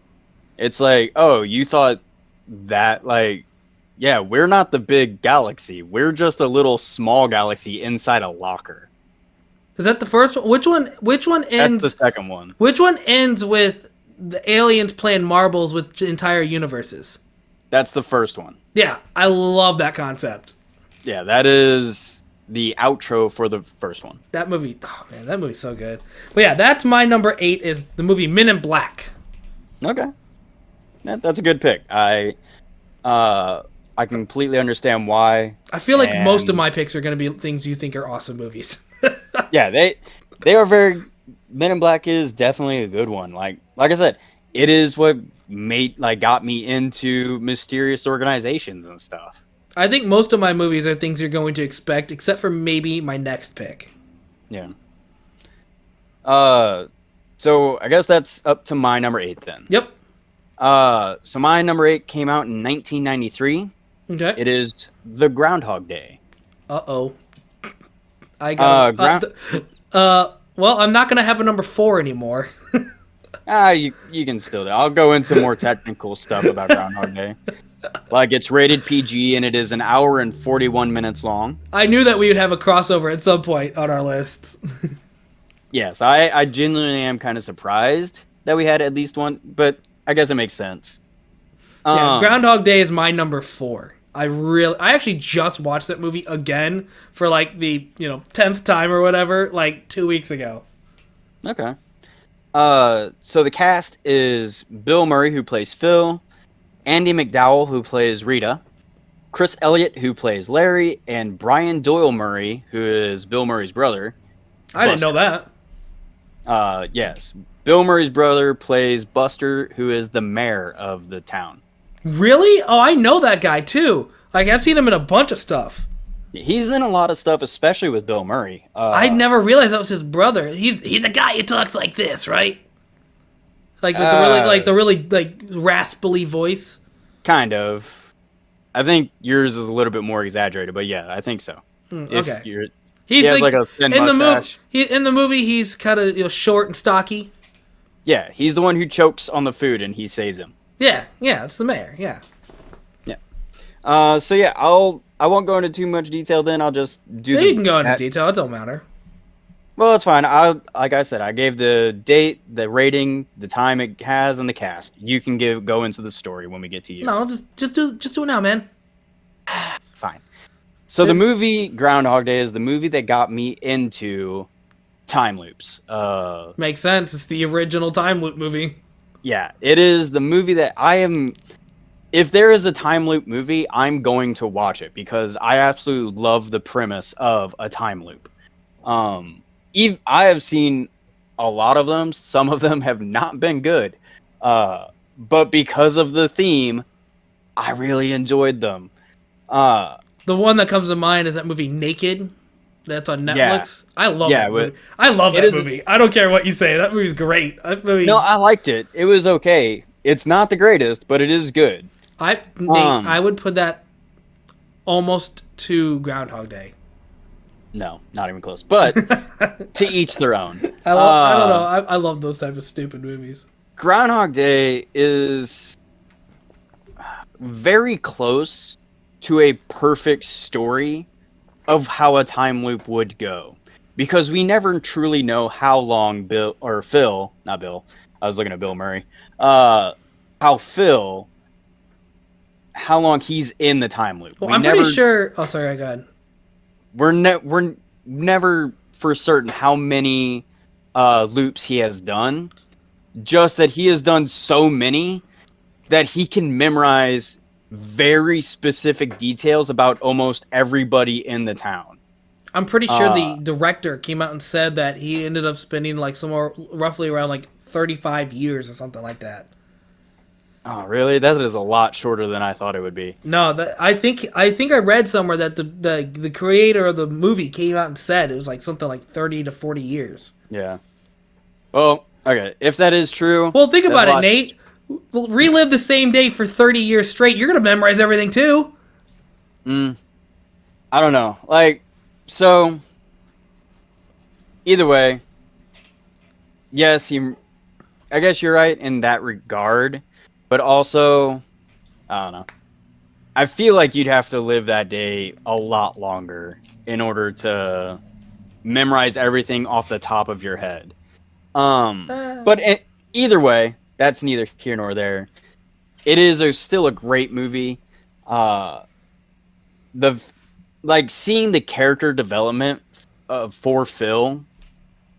it's like, oh, you thought that, like, yeah, we're not the big galaxy. We're just a little small galaxy inside a locker. Is that the first one? Which one ends? That's the second one. Which one ends with the aliens playing marbles with entire universes? That's the first one. Yeah, I love that concept. Yeah, that is the outro for the first one. That movie, oh man, that movie's so good. But yeah, that's my number 8 is the movie Men in Black. Okay. That's a good pick. I completely understand why. I feel like most of my picks are going to be things you think are awesome movies. Yeah, they are very Men in Black is definitely a good one. Like I said, it is what got me into mysterious organizations and stuff. I think most of my movies are things you're going to expect, except for maybe my next pick. Yeah. So I guess that's up to my number 8 then. Yep. So my number 8 came out in 1993. Okay. It is The Groundhog Day. Uh-oh. I got well, I'm not gonna have a number 4 anymore. You can still do. I'll go into more technical stuff about Groundhog Day. Like, it's rated PG and it is an hour and 41 minutes long. I knew that we would have a crossover at some point on our lists. Yes, I genuinely am kind of surprised that we had at least one, but I guess it makes sense. Yeah, Groundhog Day is my number 4. I actually just watched that movie again for like the 10th time or whatever, like 2 weeks ago. Okay. So the cast is Bill Murray, who plays Phil, Andy McDowell, who plays Rita, Chris Elliott, who plays Larry, and Brian Doyle Murray, who is Bill Murray's brother. I didn't know that. Yes. Bill Murray's brother plays Buster, who is the mayor of the town. Really? Oh, I know that guy too. Like, I've seen him in a bunch of stuff. He's in a lot of stuff, especially with Bill Murray. I never realized that was his brother. He's a guy who talks like this, right? Like with the really raspily voice. Kind of. I think yours is a little bit more exaggerated, but yeah, I think so. Okay. He has like a thin mustache. In the movie, he's kind of short and stocky. Yeah, he's the one who chokes on the food and he saves him. Yeah, it's the mayor. Yeah. So yeah, I won't go into too much detail. Then I'll just do. You can go into detail. It don't matter. Well, it's fine. Like I said, I gave the date, the rating, the time it has, and the cast. You can go into the story when we get to you. No, just do it now, man. Fine. So the movie Groundhog Day is the movie that got me into time loops. Makes sense. It's the original time loop movie. Yeah, it is the movie that I am. If there is a time loop movie, I'm going to watch it because I absolutely love the premise of a time loop. I have seen a lot of them. Some of them have not been good. But because of the theme, I really enjoyed them. The one that comes to mind is that movie Naked. That's on Netflix. Yeah. I love that movie. I love that movie. I don't care what you say. That movie's great. No, I liked it. It was okay. It's not the greatest, but it is good. I would put that almost to Groundhog Day. No, not even close. But to each their own. I don't know. I love those type of stupid movies. Groundhog Day is very close to a perfect story of how a time loop would go. Because we never truly know how long Phil, not Bill, I was looking at Bill Murray, how long he's in the time loop. Well, I'm pretty sure. Oh, sorry, go ahead. We're never for certain how many loops he has done. Just that he has done so many that he can memorize very specific details about almost everybody in the town. I'm pretty sure the director came out and said that he ended up spending like somewhere roughly around like 35 years or something like that. Oh, really? That is a lot shorter than I thought it would be. No, I think I read somewhere that the creator of the movie came out and said it was like something like 30 to 40 years. Yeah. Well, okay. If that is true... Well, think about it, Nate. Relive the same day for 30 years straight. You're going to memorize everything, too. I don't know. Like, so... Either way, yes, I guess you're right in that regard. But also, I don't know. I feel like you'd have to live that day a lot longer in order to memorize everything off the top of your head. But either way, that's neither here nor there. It is still a great movie. Seeing the character development for Phil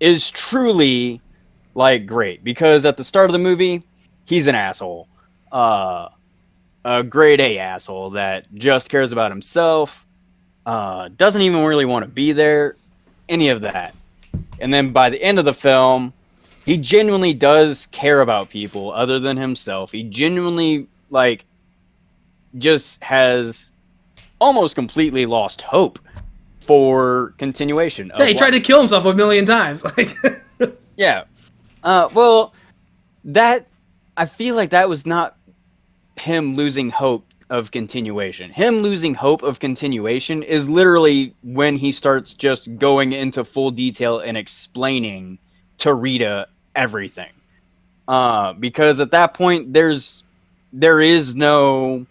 is truly great because at the start of the movie, he's an asshole. A grade A asshole that just cares about himself, doesn't even really want to be there, any of that. And then by the end of the film, he genuinely does care about people other than himself. He genuinely, like, just has almost completely lost hope for continuation Yeah, of he tried to life. kill himself a million times. Like, Yeah. Well, that, I feel like that was not him losing hope of continuation. Him losing hope of continuation is literally when he starts just going into full detail and explaining to Rita everything. Because at that point there is no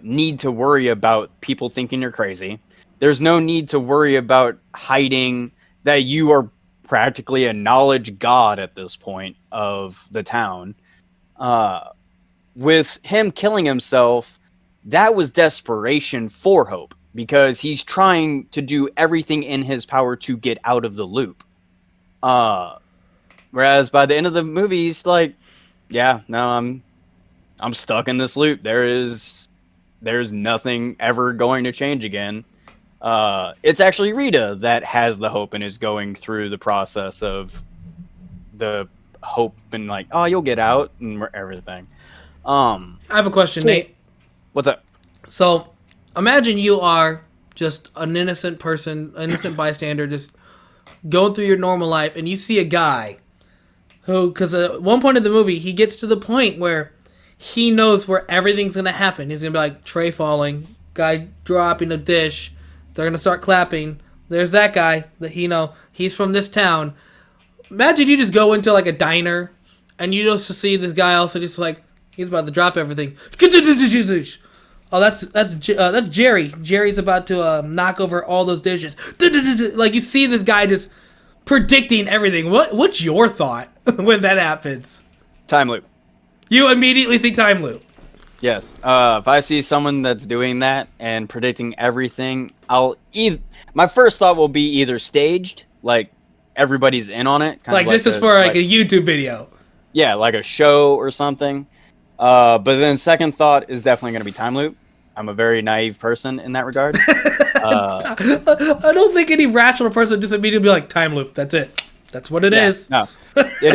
need to worry about people thinking you're crazy. There's no need to worry about hiding that you are practically a knowledge god at this point of the town. With him killing himself, that was desperation for hope because he's trying to do everything in his power to get out of the loop. Whereas by the end of the movie, he's like, yeah, no, I'm stuck in this loop. There's nothing ever going to change again. It's actually Rita that has the hope and is going through the process of the hope and like, oh, you'll get out and everything. I have a question, Nate. What's up? So, imagine you are just an innocent person, innocent bystander, just going through your normal life, and you see a guy who, because at one point in the movie, he gets to the point where he knows where everything's going to happen. He's going to be like, tray falling, guy dropping a dish, they're going to start clapping. There's that guy that he's from this town. Imagine you just go into like a diner, and you just see this guy also just like, he's about to drop everything. Oh, that's Jerry. Jerry's about to knock over all those dishes. Like, you see this guy just predicting everything. What's your thought when that happens? Time loop. You immediately think time loop. Yes. If I see someone that's doing that and predicting everything, my first thought will be either staged, like everybody's in on it. Like this is for like a YouTube video. Yeah, like a show or something. But then second thought is definitely going to be time loop. I'm a very naive person in that regard. I don't think any rational person just immediately be like, time loop, that's it. That's what it is. No, it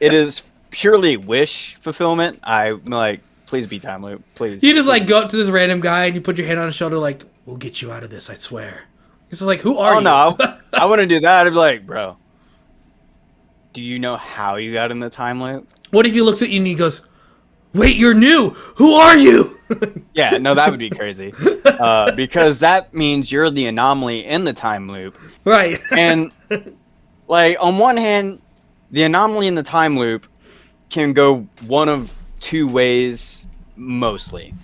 is purely wish fulfillment. I'm like, please be time loop, please. You just like go up to this random guy and you put your hand on his shoulder like, we'll get you out of this, I swear. It's like, who are you? Oh no, I wouldn't do that. I'd be like, bro, do you know how you got in the time loop? What if he looks at you and he goes, wait, you're new. Who are you? Yeah, no, that would be crazy. Because that means you're the anomaly in the time loop. Right. And, like, on one hand, the anomaly in the time loop can go one of two ways, mostly.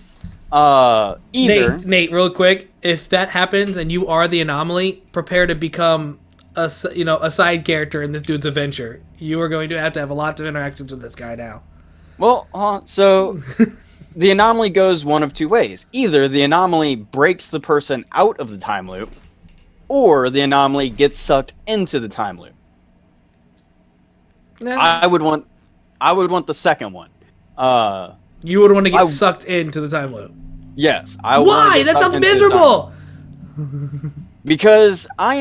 Either... Nate, real quick, if that happens and you are the anomaly, prepare to become a side character in this dude's adventure. You are going to have a lot of interactions with this guy now. Well, so the anomaly goes one of two ways. Either the anomaly breaks the person out of the time loop, or the anomaly gets sucked into the time loop. Nah. I would want the second one. You would want to get sucked into the time loop. Yes. Why? That sounds miserable. Because I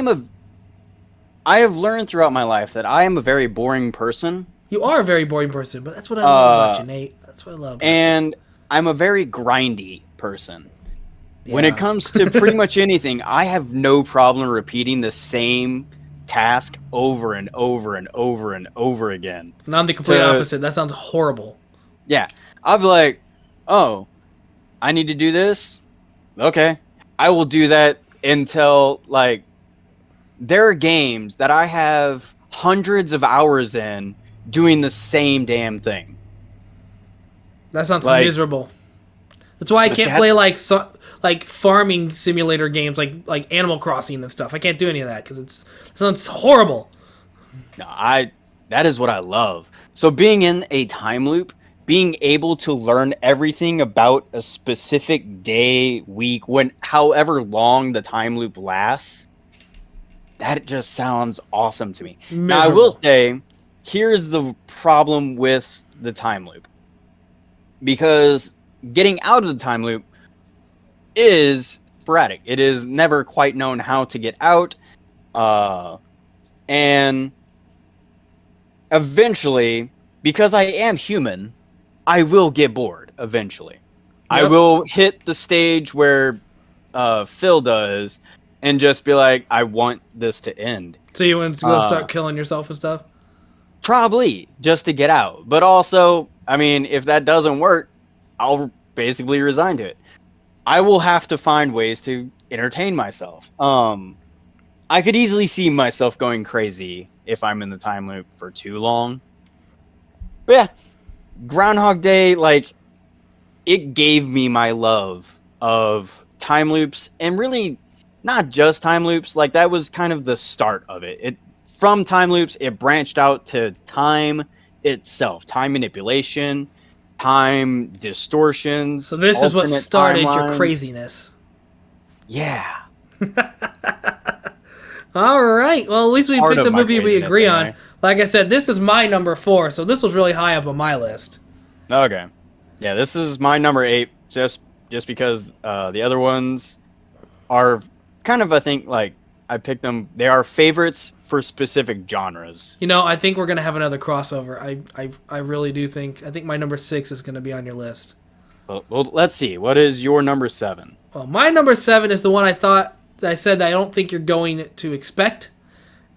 have learned throughout my life that I am a very boring person. You are a very boring person, but that's what I love about you, Nate. That's what I love about you. I'm a very grindy person. Yeah. When it comes to pretty much anything, I have no problem repeating the same task over and over and over and over again. And I'm the complete opposite. That sounds horrible. Yeah. I'll be like, oh, I need to do this? Okay. I will do that until, like, there are games that I have hundreds of hours in doing the same damn thing. That sounds miserable. That's why I can't play like farming simulator games like Animal Crossing and stuff. I can't do any of that because it sounds horrible. No, that is what I love. So being in a time loop, being able to learn everything about a specific day, week, however long the time loop lasts, that just sounds awesome to me. Miserable. Now I will say, here's the problem with the time loop. Because getting out of the time loop is sporadic. It is never quite known how to get out. And eventually, because I am human, I will get bored eventually. I Yep. will hit the stage where Phil does and just be like, I want this to end. So you want to go Uh, start killing yourself and stuff? Probably just to get out. But also, I mean, if that doesn't work, I'll basically resign to it. I will have to find ways to entertain myself. I could easily see myself going crazy if I'm in the time loop for too long. But yeah, Groundhog Day, like, it gave me my love of time loops, and really not just time loops. Like, that was kind of the start of it. From time loops, it branched out to time itself, time manipulation, time distortions, So this is what alternate started your timelines. craziness. Yeah. All right. Well, at least we Part picked of a my movie we craziness, agree on. anyway. Like I said, this is my number 4, so this was really high up on my list. Okay. Yeah, this is my number 8, just because the other ones are kind of, I think, like, I picked them. They are favorites for specific genres. You know, I think we're gonna have another crossover. I really do think. I think my number 6 is gonna be on your list. Well, let's see. What is your number 7? Well, my number 7 is the one I said I don't think you're going to expect.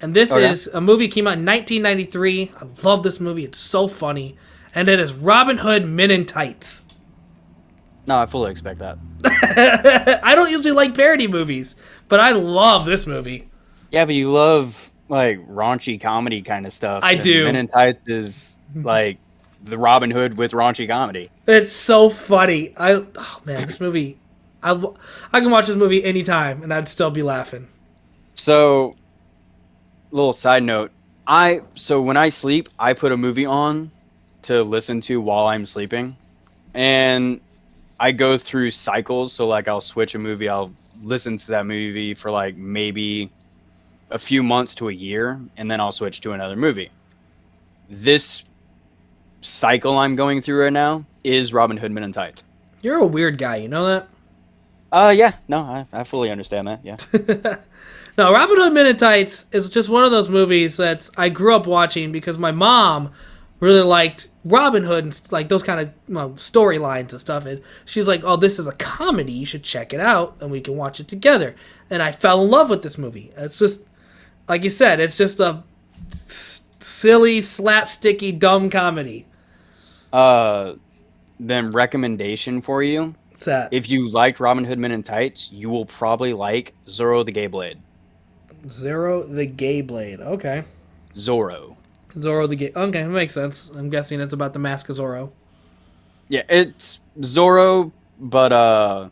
And this is a movie came out in 1993. I love this movie. It's so funny. And it is Robin Hood Men in Tights. No, I fully expect that. I don't usually like parody movies, but I love this movie. Yeah, but you love, like, raunchy comedy kind of stuff. I do. Men in Tights is like the Robin Hood with raunchy comedy. It's so funny. Oh man, this movie. I can watch this movie anytime and I'd still be laughing. So, little side note, so when I sleep, I put a movie on to listen to while I'm sleeping, and I go through cycles. So, like, I'll switch a movie, I'll listen to that movie for like maybe a few months to a year, and then I'll switch to another movie. This cycle I'm going through right now is Robin Hood Men in Tights. You're a weird guy, you know that? Yeah, no, I fully understand that. Yeah. No, Robin Hood Men in Tights is just one of those movies that I grew up watching because my mom really liked Robin Hood and like those kind of storylines and stuff. And she's like, "Oh, this is a comedy. You should check it out, and we can watch it together." And I fell in love with this movie. It's just, like you said, it's just a silly, slapsticky, dumb comedy. Then recommendation for you. What's that? If you liked Robin Hood Men in Tights, you will probably like Zorro the Gay Blade. Zorro the Gay Blade. Okay. Zorro. Zorro the Gay. Okay, that makes sense. I'm guessing it's about the Mask of Zorro. Yeah, it's Zorro, but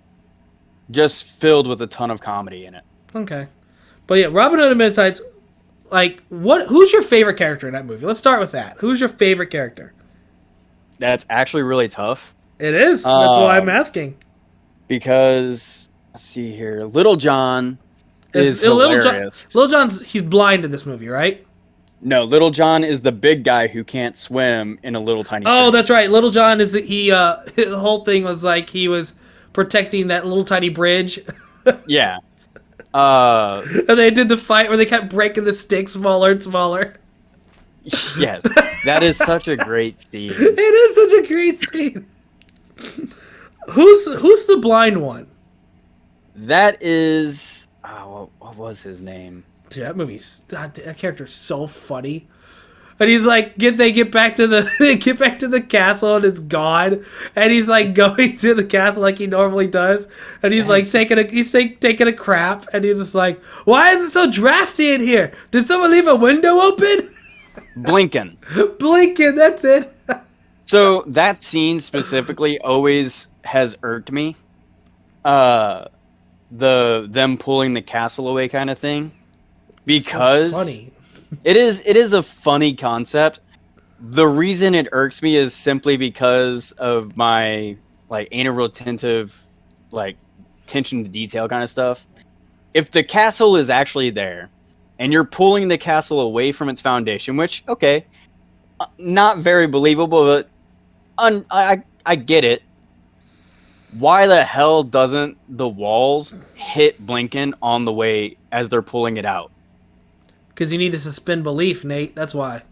just filled with a ton of comedy in it. Okay. But yeah, Robin Hood Men in Tights. Like, who's your favorite character in that movie? Let's start with that. Who's your favorite character? That's actually really tough. It is. That's why I'm asking. Because, let's see here. Little John is hilarious. Little John's, he's blind in this movie, right? No, Little John is the big guy who can't swim in a little tiny Oh, stream. that's right. Little John is the whole thing was like he was protecting that little tiny bridge. Yeah. And they did the fight where they kept breaking the stick smaller and smaller. Yes. That is such a great scene. It is such a great scene. Who's the blind one? That is... what was his name? Dude, that character's so funny. And he's like, they get back to the castle and it's gone. And he's like going to the castle like he normally does. And he's like taking a crap. And he's just like, why is it so drafty in here? Did someone leave a window open? Blinken. Blinken, that's it. So that scene specifically always has irked me. Them pulling the castle away kind of thing. Because so funny. It is a funny concept. The reason it irks me is simply because of my like anal retentive, like attention to detail kind of stuff. If the castle is actually there, and you're pulling the castle away from its foundation, which okay, not very believable, but I get it. Why the hell doesn't the walls hit Blinken on the way as they're pulling it out? Because you need to suspend belief, Nate. That's why.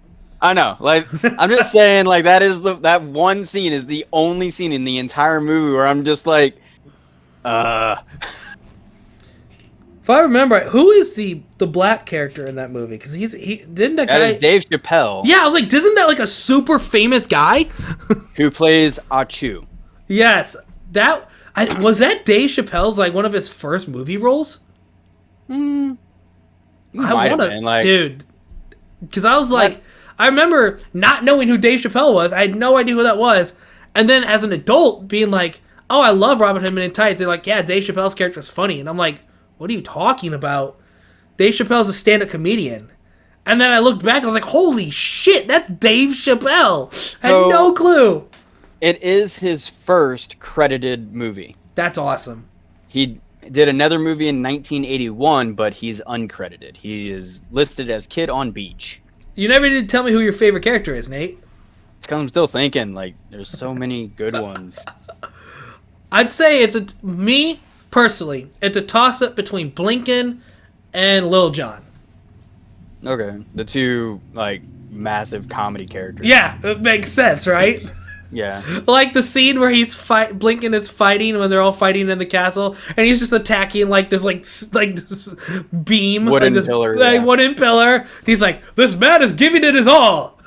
I know. Like, I'm just saying, like, that one scene is the only scene in the entire movie where I'm just like, If I remember, who is the black character in that movie? Because he didn't that that guy. is Dave Chappelle, Yeah, I was like, isn't that like a super famous guy? who plays Achu. Yes, was that Dave Chappelle's like one of his first movie roles. Might I have want been, to, like, dude, because I was like, I remember not knowing who Dave Chappelle was. I had no idea who that was, and then as an adult being like, oh, I love Robin Hood Men in Tights. They're like, yeah, Dave Chappelle's character is funny, and I'm like, what are you talking about? Dave Chappelle's a stand-up comedian. And then I looked back, I was like, holy shit, that's Dave Chappelle. I had no clue. It is his first credited movie. That's awesome. He did another movie in 1981, but he's uncredited. He is listed as Kid on Beach. You never did tell me who your favorite character is, Nate. It's because I'm still thinking, like, there's so many good ones. I'd say me, personally, it's a toss-up between Blinken and Lil Jon. Okay. The two, like, massive comedy characters. Yeah, it makes sense, right? Yeah. Like the scene where Blinken is fighting when they're all fighting in the castle, and he's just attacking like this this beam, wooden like this, pillar. like, wooden pillar. He's like, "This man is giving it his all."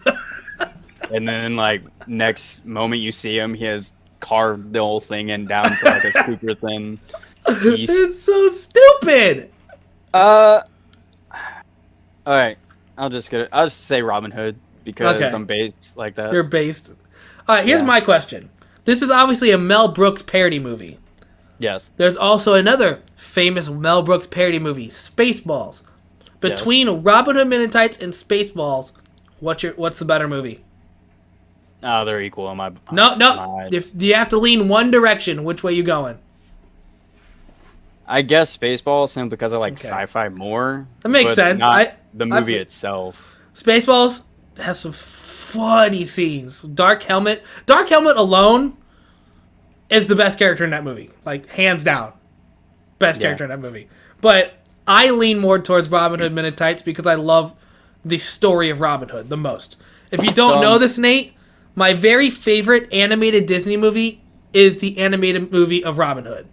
And then, like, next moment you see him, he has carved the whole thing in down to like a super thin piece. It's so stupid. All right, I'll just say Robin Hood because I'm based like that. You're based. All right, here's my question. This is obviously a Mel Brooks parody movie. Yes. There's also another famous Mel Brooks parody movie, Spaceballs. Between Robin Hood Men in Tights and Spaceballs, what's the better movie? Oh, they're equal in my. No. If you have to lean one direction, which way you going? I guess Spaceballs simply because I like sci-fi more. That makes sense. The movie itself. Spaceballs has some funny scenes. Dark Helmet alone is the best character in that movie, like hands down, best character in that movie. But I lean more towards Robin Hood Men in Tights because I love the story of Robin Hood the most. If you don't know this, Nate, my very favorite animated Disney movie is the animated movie of Robin Hood.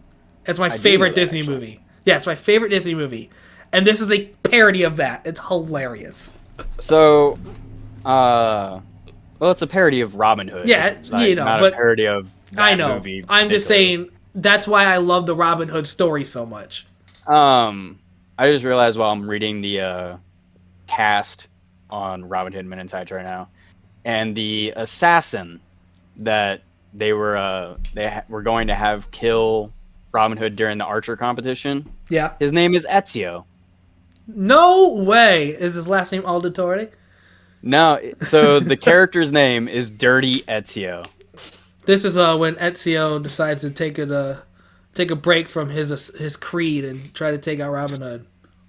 It's my favorite Disney movie. Yeah, it's my favorite Disney movie. And this is a parody of that. It's hilarious. So, well, it's a parody of Robin Hood. Yeah, like, not but a parody of that movie. I'm just saying that's why I love the Robin Hood story so much. I just realized while I'm reading the cast on Robin Hood Men in Tights right now, and the assassin that they were going to have kill Robin Hood during the Archer competition. Yeah. His name is Ezio. No way. Is his last name Auditore? No, so the character's name is Dirty Ezio. This is when Ezio decides to take a break from his creed and try to take out Robin Hood.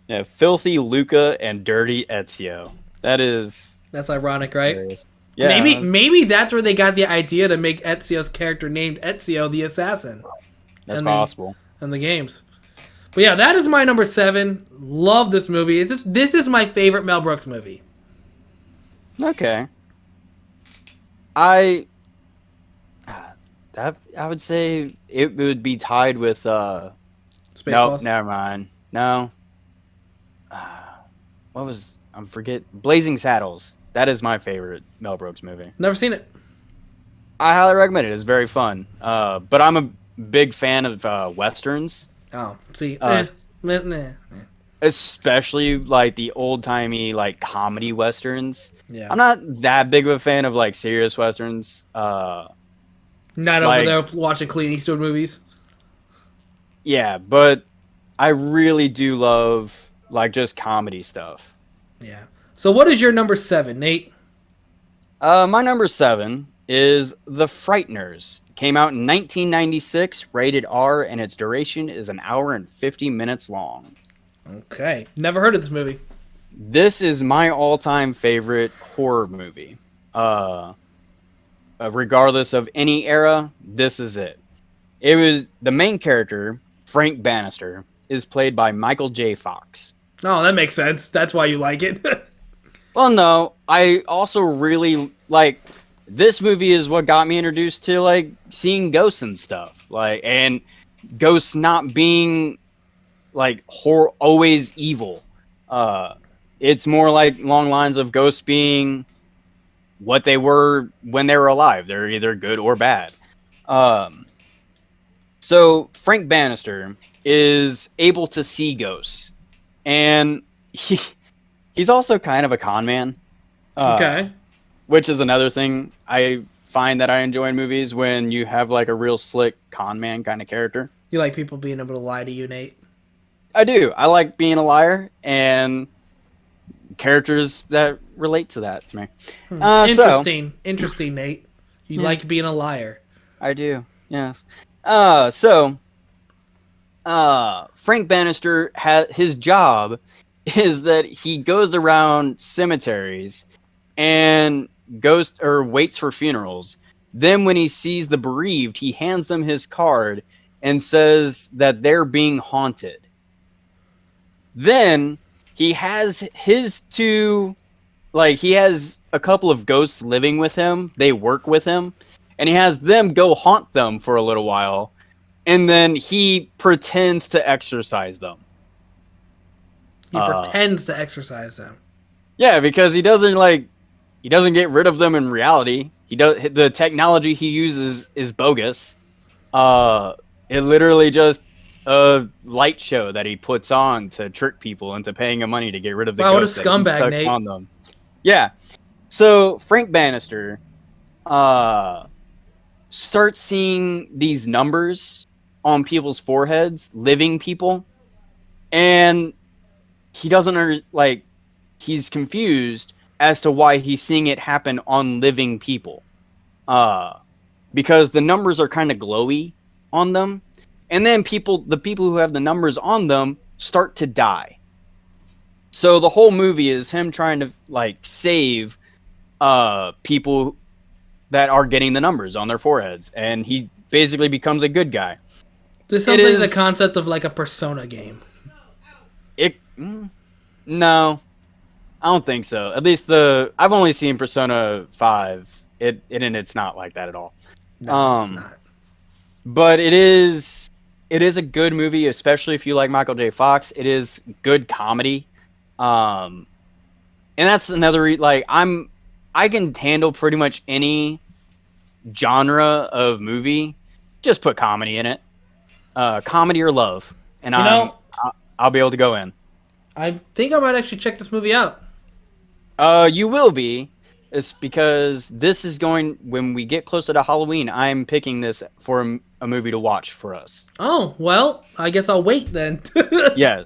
Yeah, Filthy Luca and Dirty Ezio. That's ironic, right? Hilarious. Yeah, maybe that's where they got the idea to make Ezio's character named Ezio the Assassin. That's possible. In the games. But yeah, that is my number 7. Love this movie. This is my favorite Mel Brooks movie. Okay. I would say it would be tied with Spaceballs? Nope, never mind. No. Blazing Saddles. That is my favorite Mel Brooks movie. Never seen it. I highly recommend it. It's very fun. But I'm a big fan of westerns. Oh, see, especially like the old-timey like comedy westerns. Yeah. I'm not that big of a fan of like serious westerns. Not over there watching Clint Eastwood movies. Yeah, but I really do love like just comedy stuff. Yeah. So what is your number 7, Nate? My number 7 is The Frighteners. Came out in 1996, rated R, and its duration is 1 hour and 50 minutes long. Okay. Never heard of this movie. This is my all-time favorite horror movie. Regardless of any era, this is it. It was the main character, Frank Bannister, is played by Michael J. Fox. Oh, that makes sense. That's why you like it. Well, no, I also really like this movie is what got me introduced to like seeing ghosts and stuff. Like, and ghosts not being like always evil. Uh, it's more like long lines of ghosts being what they were when they were alive. They're either good or bad. Um, so Frank Bannister is able to see ghosts, and he's also kind of a con man. Okay. Which is another thing I find that I enjoy in movies when you have like a real slick con man kind of character. You like people being able to lie to you, Nate? I do. I like being a liar and characters that relate to that to me. Interesting, Nate. You like being a liar. I do. Yes. Frank Bannister has his job is that he goes around cemeteries and goes or waits for funerals. Then when he sees the bereaved, he hands them his card and says that they're being haunted. Then he has he has a couple of ghosts living with him. They work with him, and he has them go haunt them for a little while, and then he pretends to exorcise them. He pretends to exorcise them. Yeah, because he doesn't get rid of them in reality. The technology he uses is bogus. It literally just a light show that he puts on to trick people into paying him money to get rid of the ghosts. What a scumbag, Nate. On them. Yeah. So Frank Bannister starts seeing these numbers on people's foreheads, living people, and he doesn't he's confused as to why he's seeing it happen on living people. Because the numbers are kind of glowy on them. And then the people who have the numbers on them start to die. So the whole movie is him trying to save people that are getting the numbers on their foreheads, and he basically becomes a good guy. This sounds like the concept of like a Persona game. No, I don't think so. At least I've only seen Persona 5. It's not like that at all. No, it's not. But it is a good movie, especially if you like Michael J. Fox. It is good comedy. And that's another I can handle pretty much any genre of movie. Just put comedy in it. Comedy or love. And I'll be able to go in. I think I might actually check this movie out. You will be. It's because this is when we get closer to Halloween, I'm picking this for a movie to watch for us. Oh, well, I guess I'll wait then. Yeah,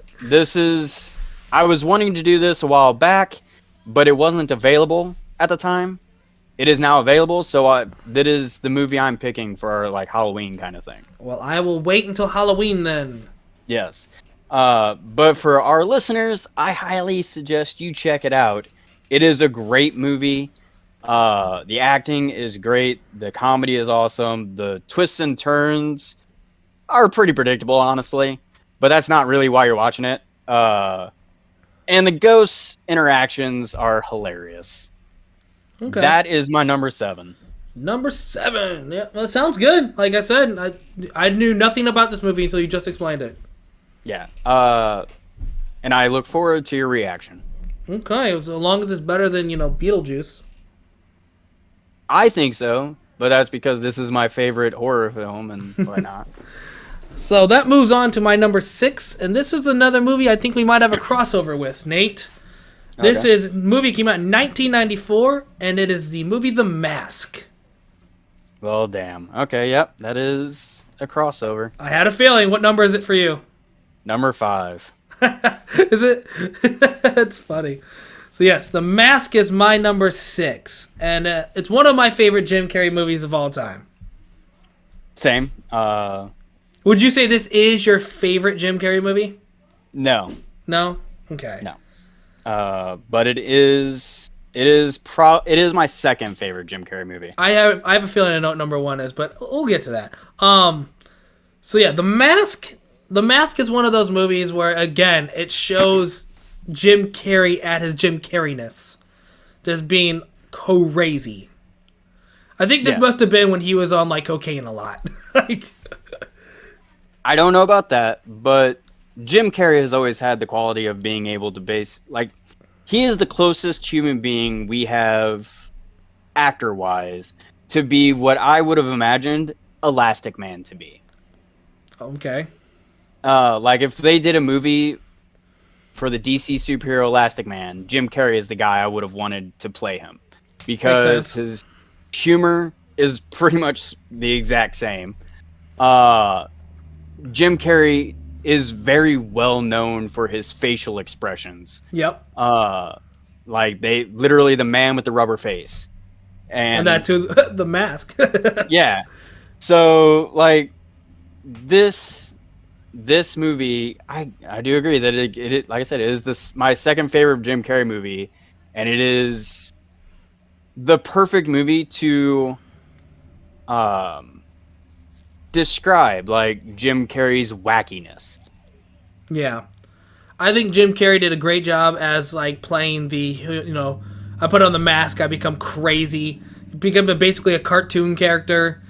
I was wanting to do this a while back, but it wasn't available at the time. It is now available, so that is the movie I'm picking for Halloween kind of thing. Well, I will wait until Halloween then. Yes. But for our listeners, I highly suggest you check it out. It is a great movie. The acting is great. The comedy is awesome. The twists and turns are pretty predictable, honestly. But that's not really why you're watching it. And the ghost interactions are hilarious. Okay. That is my number 7. Number 7. Yeah, that sounds good. Like I said, I knew nothing about this movie until you just explained it. Yeah. And I look forward to your reaction. Okay, as long as it's better than, Beetlejuice. I think so, but that's because this is my favorite horror film and whatnot. So that moves on to my number 6, and this is another movie I think we might have a crossover with, Nate. This movie came out in 1994, and it is the movie The Mask. Well, damn. Okay, yep, that is a crossover. I had a feeling. What number is it for you? Number 5. Is it? That's funny. So yes, The Mask is my number 6, and it's one of my favorite Jim Carrey movies of all time. Same. Would you say this is your favorite Jim Carrey movie? No. No? Okay. No. But it is my second favorite Jim Carrey movie. I have a feeling I know what number 1 is, but we'll get to that. So yeah, The Mask is one of those movies where, again, it shows Jim Carrey at his Jim Carreyness. just being crazy. I think this must have been when he was on like cocaine a lot. Like, I don't know about that, but Jim Carrey has always had the quality of being able to he is the closest human being we have, actor-wise, to be what I would have imagined Elastic Man to be. okay. Like if they did a movie for the DC superhero Elastic Man, Jim Carrey is the guy I would have wanted to play him, because his humor is pretty much the exact same. Jim Carrey is very well known for his facial expressions. Yep. Like the man with the rubber face. And that's who the mask. Yeah. So like this movie, I do agree that it like I said, it is my second favorite Jim Carrey movie, and it is the perfect movie to describe like Jim Carrey's wackiness. Yeah. I think Jim Carrey did a great job as like playing I put on the mask, I become crazy, become basically a cartoon character.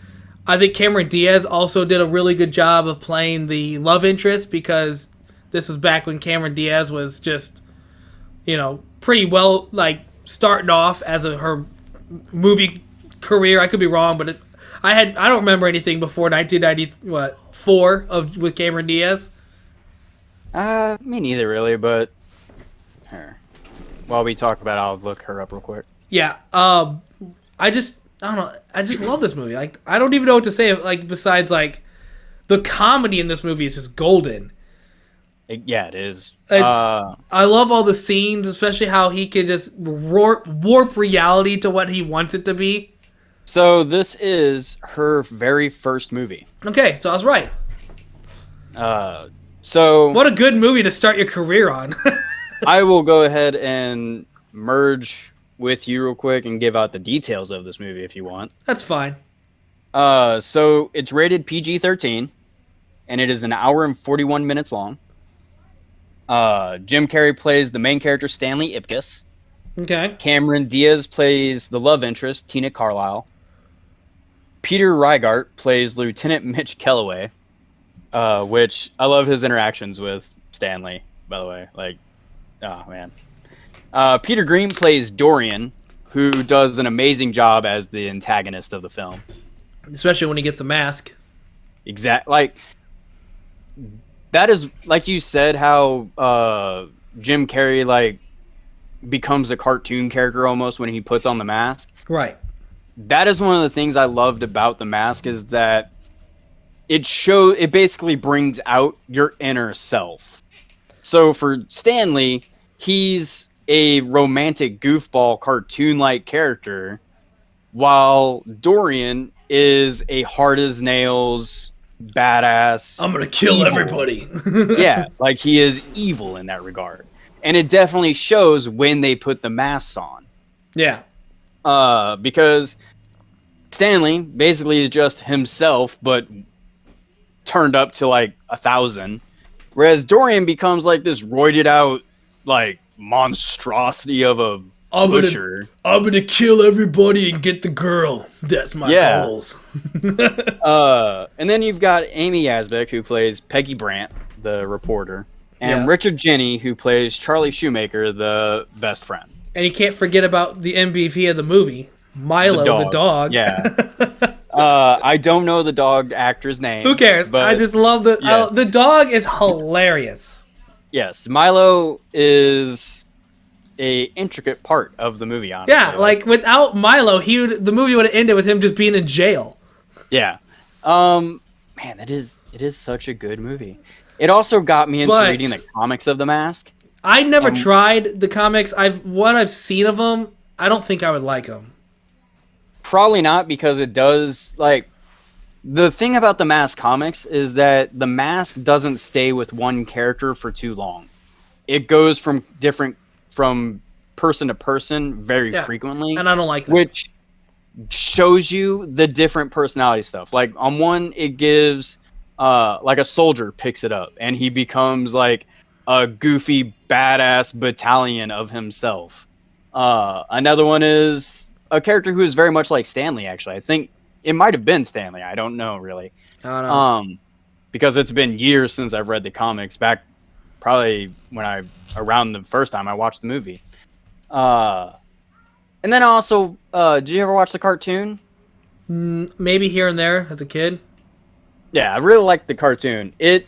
I think Cameron Diaz also did a really good job of playing the love interest, because this was back when Cameron Diaz was just, pretty well like starting off as her movie career. I could be wrong, but I don't remember anything before 1994 with Cameron Diaz. Me neither, really, but while we talk about it, I'll look her up real quick. Yeah, I don't know. I just love this movie. Like, I don't even know what to say. Like, besides like, the comedy in this movie is just golden. It is. I love all the scenes, especially how he can just warp reality to what he wants it to be. So this is her very first movie. Okay, so I was right. So what a good movie to start your career on. I will go ahead and merge with you real quick and give out the details of this movie if you want. That's fine. So it's rated PG-13, and it is an hour and 41 minutes long. Jim Carrey plays the main character, Stanley Ipkiss. Okay. Cameron Diaz plays the love interest, Tina Carlisle. Peter Reigart plays Lieutenant Mitch Kellaway, which I love his interactions with Stanley, by the way. Like, oh, man. Peter Green plays Dorian, who does an amazing job as the antagonist of the film. Especially when he gets the mask. Like, that is, like you said, how Jim Carrey, like, becomes a cartoon character almost when he puts on the mask. Right. That is one of the things I loved about the mask, is that it basically brings out your inner self. So for Stanley, he's a romantic goofball cartoon-like character, while Dorian is a hard as nails, badass. I'm gonna kill everybody. Yeah, like he is evil in that regard. And it definitely shows when they put the masks on. Yeah. Because Stanley basically is just himself, but turned up to like 1,000. Whereas Dorian becomes like this roided out, like, monstrosity of a butcher. I'm gonna kill everybody and get the girl. That's my goals. And then you've got Amy Asbeck, who plays Peggy Brandt, the reporter. And Richard Jenney, who plays Charlie Shoemaker, the best friend. And you can't forget about the MVP of the movie, Milo, the dog. Yeah. I don't know the dog actor's name. Who cares? But I just love the dog is hilarious. Yes, Milo is a intricate part of the movie, honestly. Yeah, like without Milo, the movie would have ended with him just being in jail. Yeah. Man, it is such a good movie. It also got me into reading the comics of The Mask. I never tried the comics. What I've seen of them, I don't think I would like them. Probably not, because it does, like, the thing about the Mask comics is that the Mask doesn't stay with one character for too long. It goes from person to person very frequently. And I don't like that. Which shows you the different personality stuff. Like, on one, it gives, like, a soldier picks it up, and he becomes, like, a goofy, badass battalion of himself. Another one is a character who is very much like Stanley, actually. I think it might have been Stanley. I don't know, really. I don't know. Because it's been years since I've read the comics, back probably around the first time I watched the movie. And then also, did you ever watch the cartoon? Maybe here and there as a kid. Yeah, I really liked the cartoon. It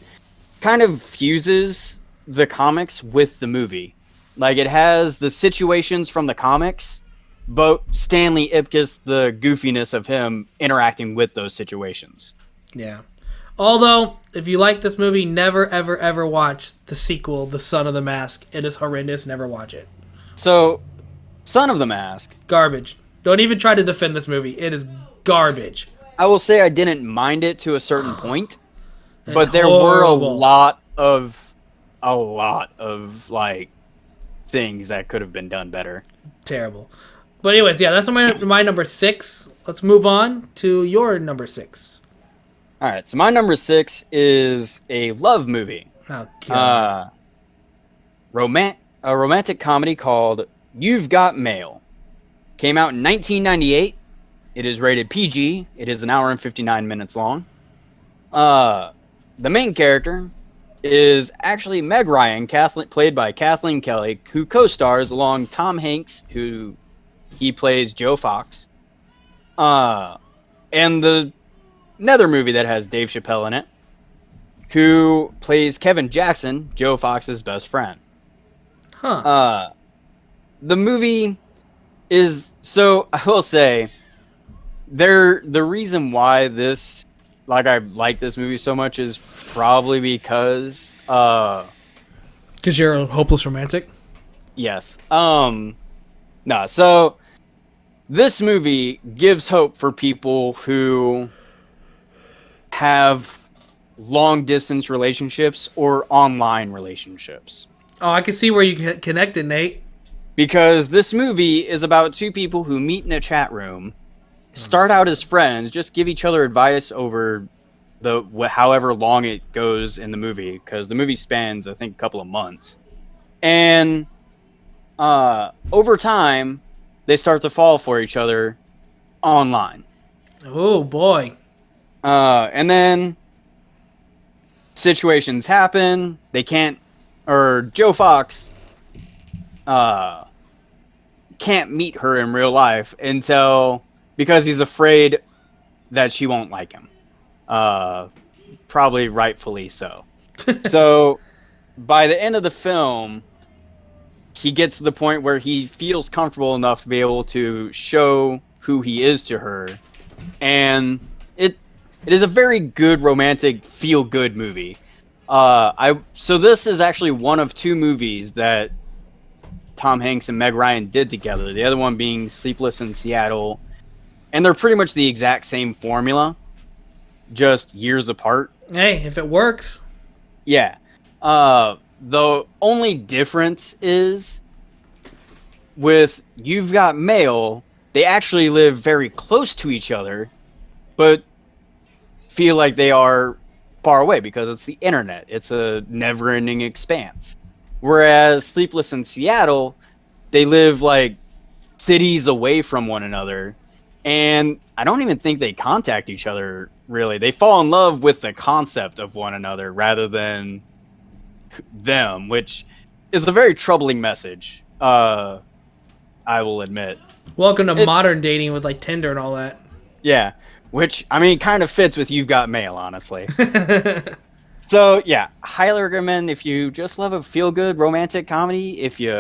kind of fuses the comics with the movie. Like, it has the situations from the comics, but Stanley Ipkiss, the goofiness of him interacting with those situations. Yeah. Although, if you like this movie, never, ever, ever watch the sequel, The Son of the Mask. It is horrendous. Never watch it. So, Son of the Mask. Garbage. Don't even try to defend this movie. It is garbage. I will say I didn't mind it to a certain point, but there horrible. were a lot of like things that could have been done better. Terrible. But anyways, yeah, that's my number 6. Let's move on to your number 6. All right, so my number 6 is a love movie. Oh God. A romantic comedy called You've Got Mail. Came out in 1998. It is rated PG. It is an hour and 59 minutes long. The main character is actually Meg Ryan, played by Kathleen Kelly, who co-stars along Tom Hanks, who he plays Joe Fox. And another movie that has Dave Chappelle in it, who plays Kevin Jackson, Joe Fox's best friend. Huh. The movie is, so I will say, the reason why I like this movie so much is probably because Because you're a hopeless romantic? yes. So this movie gives hope for people who have long distance relationships or online relationships. Oh, I can see where you get connected, Nate. Because this movie is about two people who meet in a chat room, start out as friends, just give each other advice over however long it goes in the movie, because the movie spans, I think, a couple of months. And over time, they start to fall for each other online. Oh, boy. And then situations happen. Joe Fox can't meet her in real life because he's afraid that she won't like him. Probably rightfully so. So by the end of the film, he gets to the point where he feels comfortable enough to be able to show who he is to her. And it is a very good romantic feel-good movie. So this is actually one of two movies that Tom Hanks and Meg Ryan did together. The other one being Sleepless in Seattle. And they're pretty much the exact same formula, just years apart. Hey, if it works. Yeah. The only difference is with You've Got Mail, they actually live very close to each other, but feel like they are far away because it's the internet. It's a never-ending expanse. Whereas Sleepless in Seattle, they live like cities away from one another, and I don't even think they contact each other, really. They fall in love with the concept of one another rather than them, which is a very troubling message, I will admit. Welcome to modern dating with like Tinder and all that. Yeah, which, I mean, kind of fits with You've Got Mail, honestly. So, yeah, highly recommend if you just love a feel-good romantic comedy. If you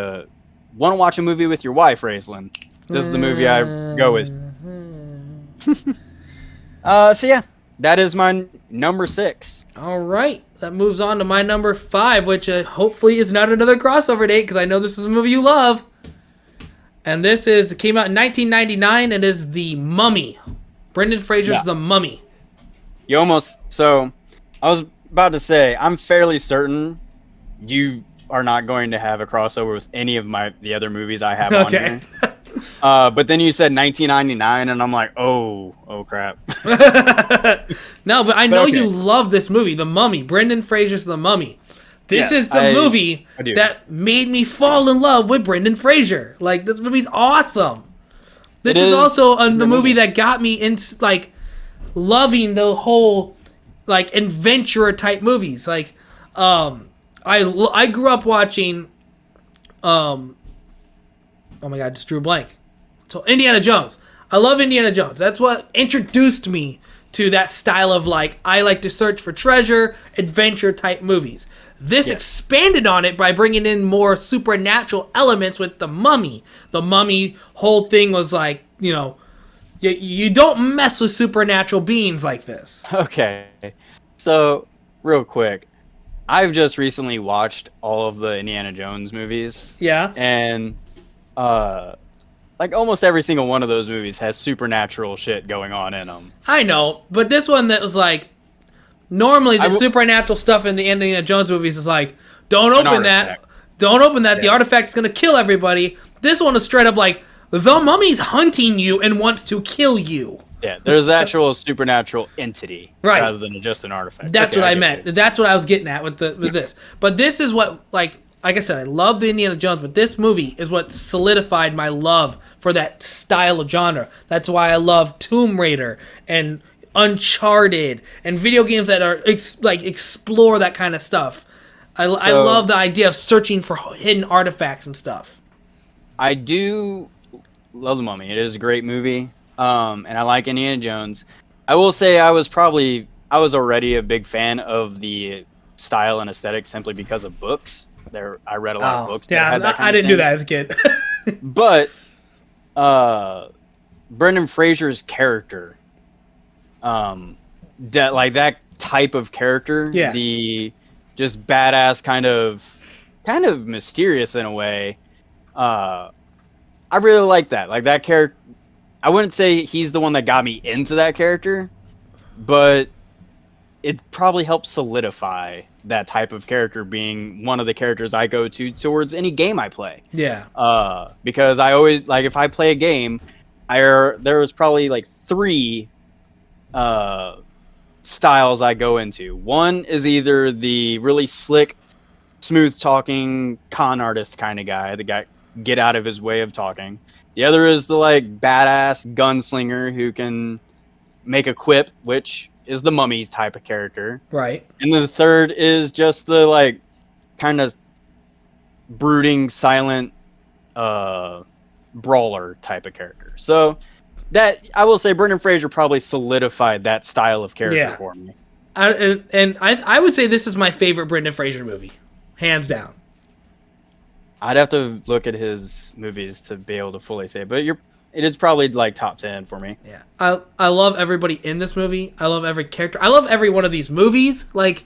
want to watch a movie with your wife, Raislyn, this is the movie I go with. So, yeah, that is my number 6. All right. That moves on to my number 5, which hopefully is not another crossover date, because I know this is a movie you love. And it came out in 1999, and is The Mummy. Brendan Fraser's The Mummy. So, I was about to say, I'm fairly certain you are not going to have a crossover with any of the other movies I have on here. But then you said 1999, and I'm like, oh crap. No, but I know you love this movie, The Mummy. Brendan Fraser's The Mummy. This is the movie that made me fall in love with Brendan Fraser. Like, this movie's awesome. This is also the movie that got me into, like, loving the whole, like, adventure type movies. Like, I grew up watching, oh my god, just drew a blank. So Indiana Jones. I love Indiana Jones. That's what introduced me to that style of, like, I like to search for treasure, adventure type movies. This expanded on it by bringing in more supernatural elements with the Mummy. The Mummy whole thing was like, you know, you don't mess with supernatural beings like this. Okay. So, real quick, I've just recently watched all of the Indiana Jones movies. Yeah. And, like, almost every single one of those movies has supernatural shit going on in them. I know, but this one that was like, normally the supernatural stuff in the Indiana Jones movies is like, don't open that. Don't open that. Yeah. The artifact's going to kill everybody. This one is straight up like, the mummy's hunting you and wants to kill you. Yeah, there's actual supernatural entity rather than just an artifact. That's what I meant. That's what I was getting at with this. But this is what, like I said, I love the Indiana Jones, but this movie is what solidified my love for that style of genre. That's why I love Tomb Raider and Uncharted and video games that are explore that kind of stuff. I love the idea of searching for hidden artifacts and stuff. I do love The Mummy. It is a great movie, and I like Indiana Jones. I will say I was already a big fan of the style and aesthetic simply because of books. I read a lot of books. Yeah, I didn't do that as a kid. But Brendan Fraser's character, that type of character, the just badass kind of mysterious in a way. I really like that. Like that character. I wouldn't say he's the one that got me into that character, but it probably helped solidify that type of character being one of the characters I go to towards any game I play. Yeah. Because I always, like, if I play a game, there was probably like 3 styles I go into. One is either the really slick, smooth talking con artist kind of guy, the guy get out of his way of talking. The other is the like badass gunslinger who can make a quip, which is the Mummy's type of character. Right. And then the third is just the like kind of brooding, silent brawler type of character. So that, I will say, Brendan Fraser probably solidified that style of character for me. I would say this is my favorite Brendan Fraser movie, hands down. I'd have to look at his movies to be able to fully say it, but it is probably like top 10 for me. Yeah, I love everybody in this movie. I love every character. I love every one of these movies. Like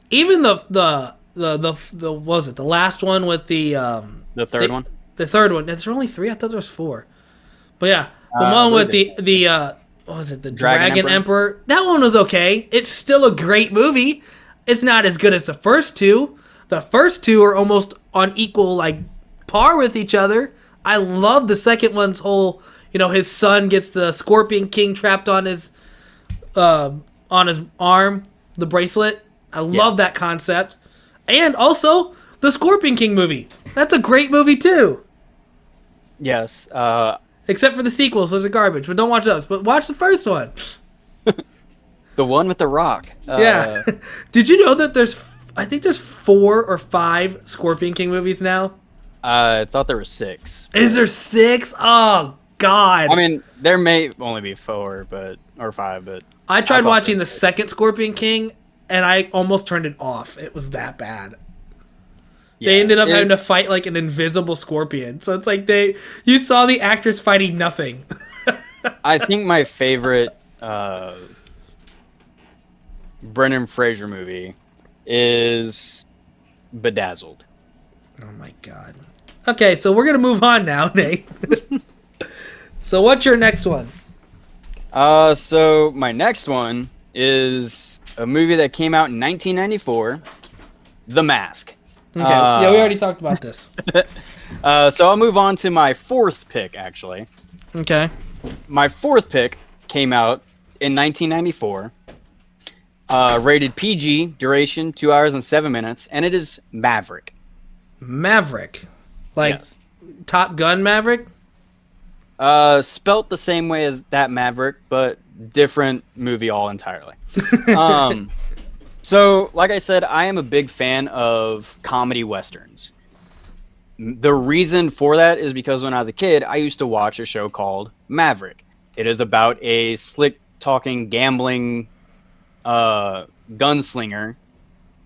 even the what was it, the last one with the third one. The third one. There's only 3. I thought there was 4. But yeah, the one with the what was it, the Dragon Emperor? That one was okay. It's still a great movie. It's not as good as the first 2. The first 2 are almost on equal like par with each other. I love the second one's whole, his son gets the Scorpion King trapped on his arm, the bracelet. I love that concept. And also the Scorpion King movie. That's a great movie too. Yes. Except for the sequels, those are garbage. But don't watch those. But watch the first one. The one with the rock. Yeah. Did you know that there's 4 or 5 Scorpion King movies now? I thought there were 6. Is there 6? Oh God! I mean, there may only be 4, or 5, but I tried watching the second Scorpion King, and I almost turned it off. It was that bad. Yeah, they ended up having to fight like an invisible scorpion. So it's like you saw the actors fighting nothing. I think my favorite Brendan Fraser movie is Bedazzled. Oh my God. Okay, so we're gonna move on now, Nate. So what's your next one? So my next one is a movie that came out in 1994, The Mask. Okay, yeah, we already talked about this. So I'll move on to my 4th pick, actually. Okay. My 4th pick came out in 1994. Rated PG, duration 2 hours and 7 minutes, and it is Maverick. Maverick. Like Yes. Top Gun Maverick? Spelt the same way as that Maverick, but different movie all entirely. So, like I said, I am a big fan of comedy westerns. The reason for that is because when I was a kid, I used to watch a show called Maverick. It is about a slick-talking, gambling gunslinger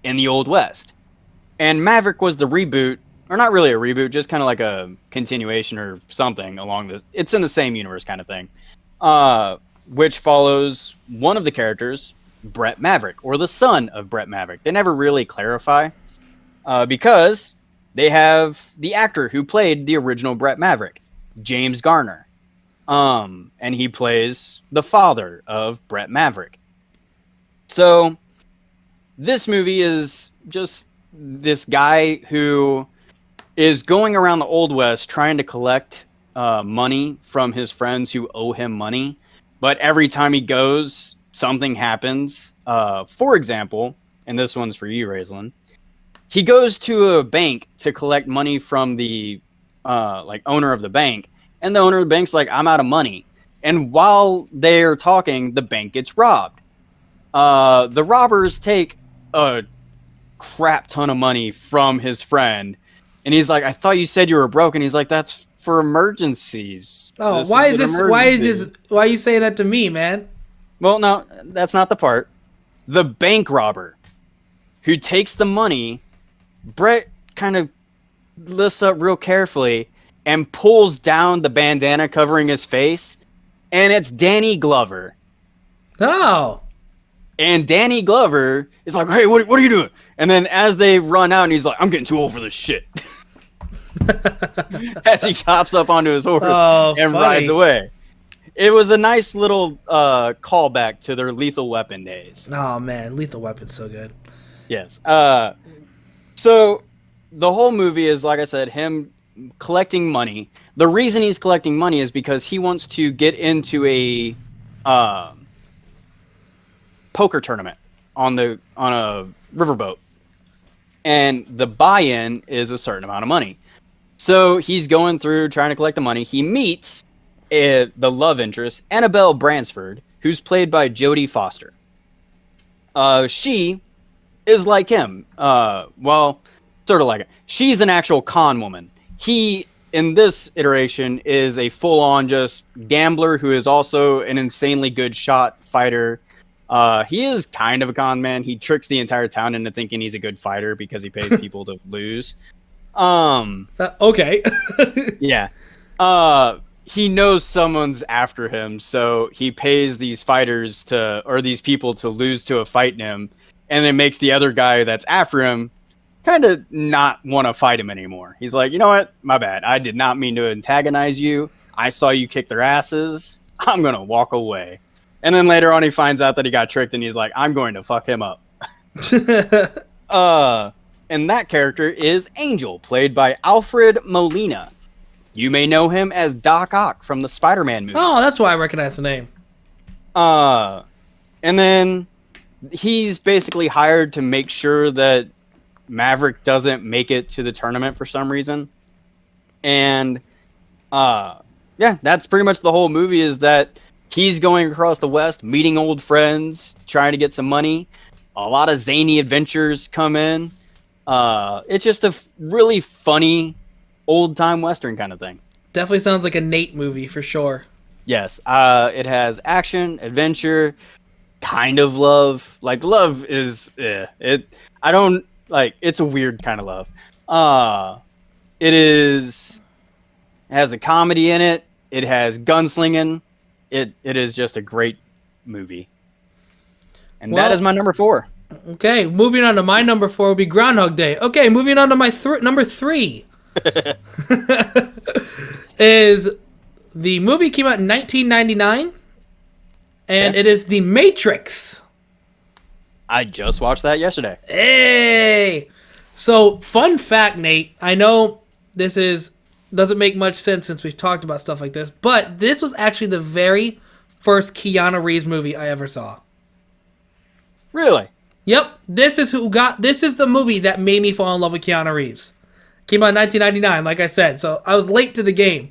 in the Old West. And Maverick was the reboot, or not really a reboot, just kind of like a continuation or something along the... It's in the same universe kind of thing. Which follows one of the characters, Brett Maverick, or the son of Brett Maverick. They never really clarify, because they have the actor who played the original Brett Maverick, James Garner. And he plays the father of Brett Maverick. So this movie is just this guy who is going around the Old West trying to collect money from his friends who owe him money. But every time he goes, something happens. For example, and this one's for you, Raislin, he goes to a bank to collect money from the owner of the bank. And the owner of the bank's like, I'm out of money. And while they're talking, the bank gets robbed. The robbers take a crap ton of money from his friend. And he's like, I thought you said you were broke. And he's like, that's for emergencies. Oh, why are you saying that to me, man? Well, no, that's not the part. The bank robber who takes the money, Brett kind of lifts up real carefully and pulls down the bandana covering his face, and it's Danny Glover. Oh. And Danny Glover is like, hey, what are you doing? And then as they run out, and he's like, I'm getting too old for this shit. As he hops up onto his horse and rides away. It was a nice little callback to their Lethal Weapon days. Oh, man. Lethal Weapon's so good. Yes. So the whole movie is, like I said, him collecting money. The reason he's collecting money is because he wants to get into a poker tournament on a riverboat. And the buy-in is a certain amount of money. So he's going through trying to collect the money. He meets the love interest, Annabelle Bransford, who's played by Jodie Foster. She is like him. Well, sort of like it. She's an actual con woman. He, in this iteration, is a full-on just gambler who is also an insanely good shot fighter. He is kind of a con man. He tricks the entire town into thinking he's a good fighter because he pays people to lose. Okay. Yeah. He knows someone's after him, so he pays these these people to lose to a fight in him, and it makes the other guy that's after him kind of not want to fight him anymore. He's like, you know what? My bad. I did not mean to antagonize you. I saw you kick their asses. I'm going to walk away. And then later on, he finds out that he got tricked, and he's like, I'm going to fuck him up. And that character is Angel, played by Alfred Molina. You may know him as Doc Ock from the Spider-Man movies. Oh, that's why I recognize the name. And then he's basically hired to make sure that Maverick doesn't make it to the tournament for some reason. And yeah, that's pretty much the whole movie, is that he's going across the West, meeting old friends, trying to get some money. A lot of zany adventures come in. It's just a really funny old-time Western kind of thing. Definitely sounds like a Nate movie for sure. Yes. It has action, adventure, kind of love. Like, the love is... it's a weird kind of love. It has the comedy in it. It has gunslinging. It is just a great movie. And that is my number 4. Okay, moving on to my number 4 will be Groundhog Day. Okay, moving on to my number 3. Is the movie came out in 1999, and it is The Matrix. I just watched that yesterday. Hey! So, fun fact, Nate. I know this doesn't make much sense since we've talked about stuff like this, but this was actually the very first Keanu Reeves movie I ever saw. Really? Yep, this is the movie that made me fall in love with Keanu Reeves. Came out in 1999, like I said, so I was late to the game.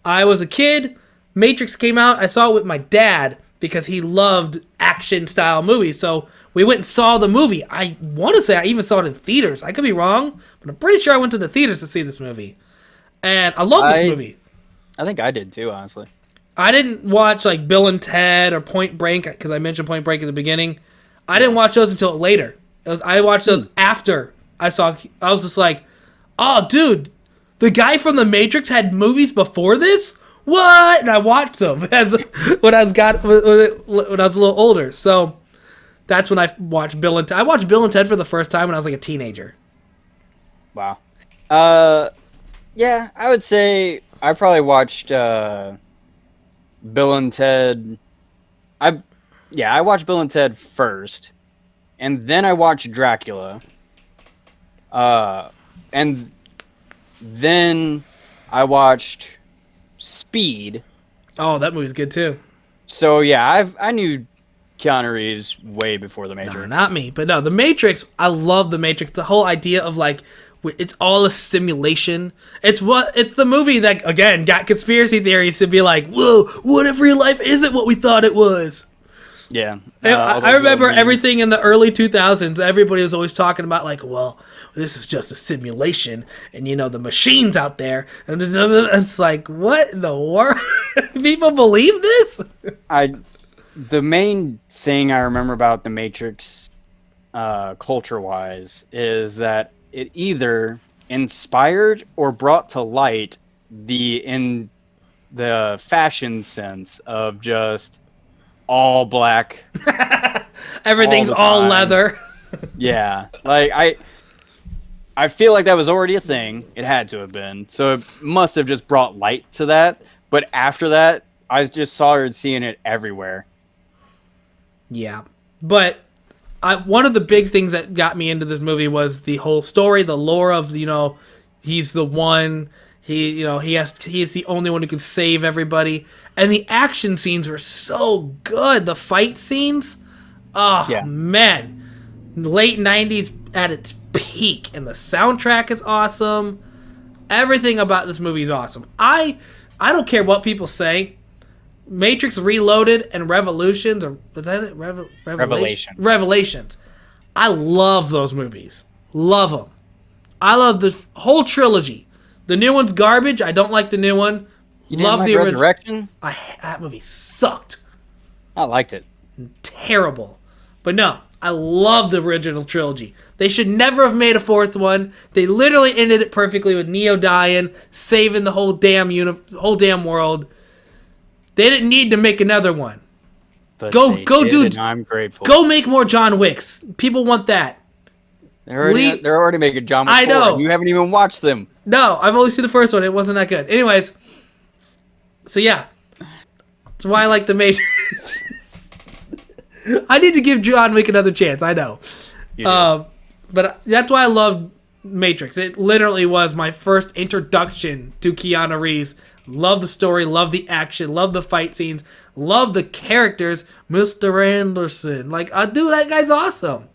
I was a kid. Matrix came out. I saw it with my dad because he loved action style movies. So we went and saw the movie. I want to say I even saw it in theaters. I could be wrong, but I'm pretty sure I went to the theaters to see this movie. And I love this movie. I think I did too, honestly. I didn't watch like Bill and Ted or Point Break because I mentioned Point Break at the beginning. I didn't watch those until later. I watched those after I saw. I was just like, "Oh, dude, the guy from The Matrix had movies before this? What?" And I watched them when I was a little older. So that's when I watched Bill and Ted. I watched Bill and Ted for the first time when I was like a teenager. Wow. Yeah, I would say I probably watched Bill and Ted. I watched Bill and Ted first, and then I watched Dracula. And then I watched Speed. Oh, that movie's good too. So yeah, I knew Keanu Reeves way before The Matrix. No, not me, but no, The Matrix. I love The Matrix. The whole idea of like it's all a simulation. It's the movie that again got conspiracy theories to be like, whoa, what if real life isn't what we thought it was? Yeah. I remember everything in the early 2000s. Everybody was always talking about like, well, this is just a simulation, and you know the machines out there, and it's like, what in the world? People believe this? The main thing I remember about The Matrix, culture-wise, is that it either inspired or brought to light in the fashion sense of just all black. Everything's all leather. Yeah, like I feel like that was already a thing. It had to have been. So it must have just brought light to that. But after that, I just started seeing it everywhere. Yeah, but one of the big things that got me into this movie was the whole story, the lore of he's the one. He is the only one who can save everybody. And the action scenes were so good. The fight scenes, man, late 90s at its peak. And the soundtrack is awesome. Everything about this movie is awesome. I don't care what people say. Matrix Reloaded and Revolutions, or was that it? Revelations. I love those movies. Love them. I love the whole trilogy. The new one's garbage. I don't like the new one. You didn't like Resurrection? That movie sucked. I liked it. Terrible. But no, I love the original trilogy. They should never have made a fourth one. They literally ended it perfectly with Neo dying, saving the whole damn world. They didn't need to make another one. But go, dude. I'm grateful. Go make more John Wicks. People want that. They're already making John Wick 4. I know. You haven't even watched them. No, I've only seen the first one. It wasn't that good. Anyways, so yeah, that's why I like The Matrix. I need to give John Wick another chance. I know, but that's why I love Matrix. It literally was my first introduction to Keanu Reeves. Love the story, love the action, love the fight scenes, love the characters. Mr. Anderson, dude, that guy's awesome.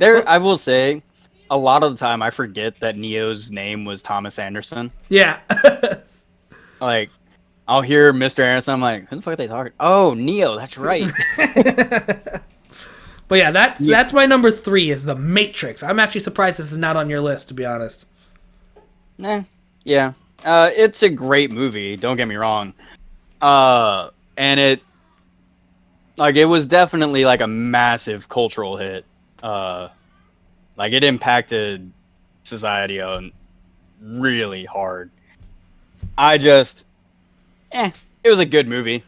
I will say, a lot of the time I forget that Neo's name was Thomas Anderson. Yeah. Like, I'll hear Mr. Anderson, I'm like, who the fuck are they talking? Oh, Neo, that's right. But yeah, that's my number 3 is The Matrix. I'm actually surprised this is not on your list, to be honest. Nah, yeah. It's a great movie, don't get me wrong. And it was definitely like a massive cultural hit. It impacted society on really hard. It was a good movie.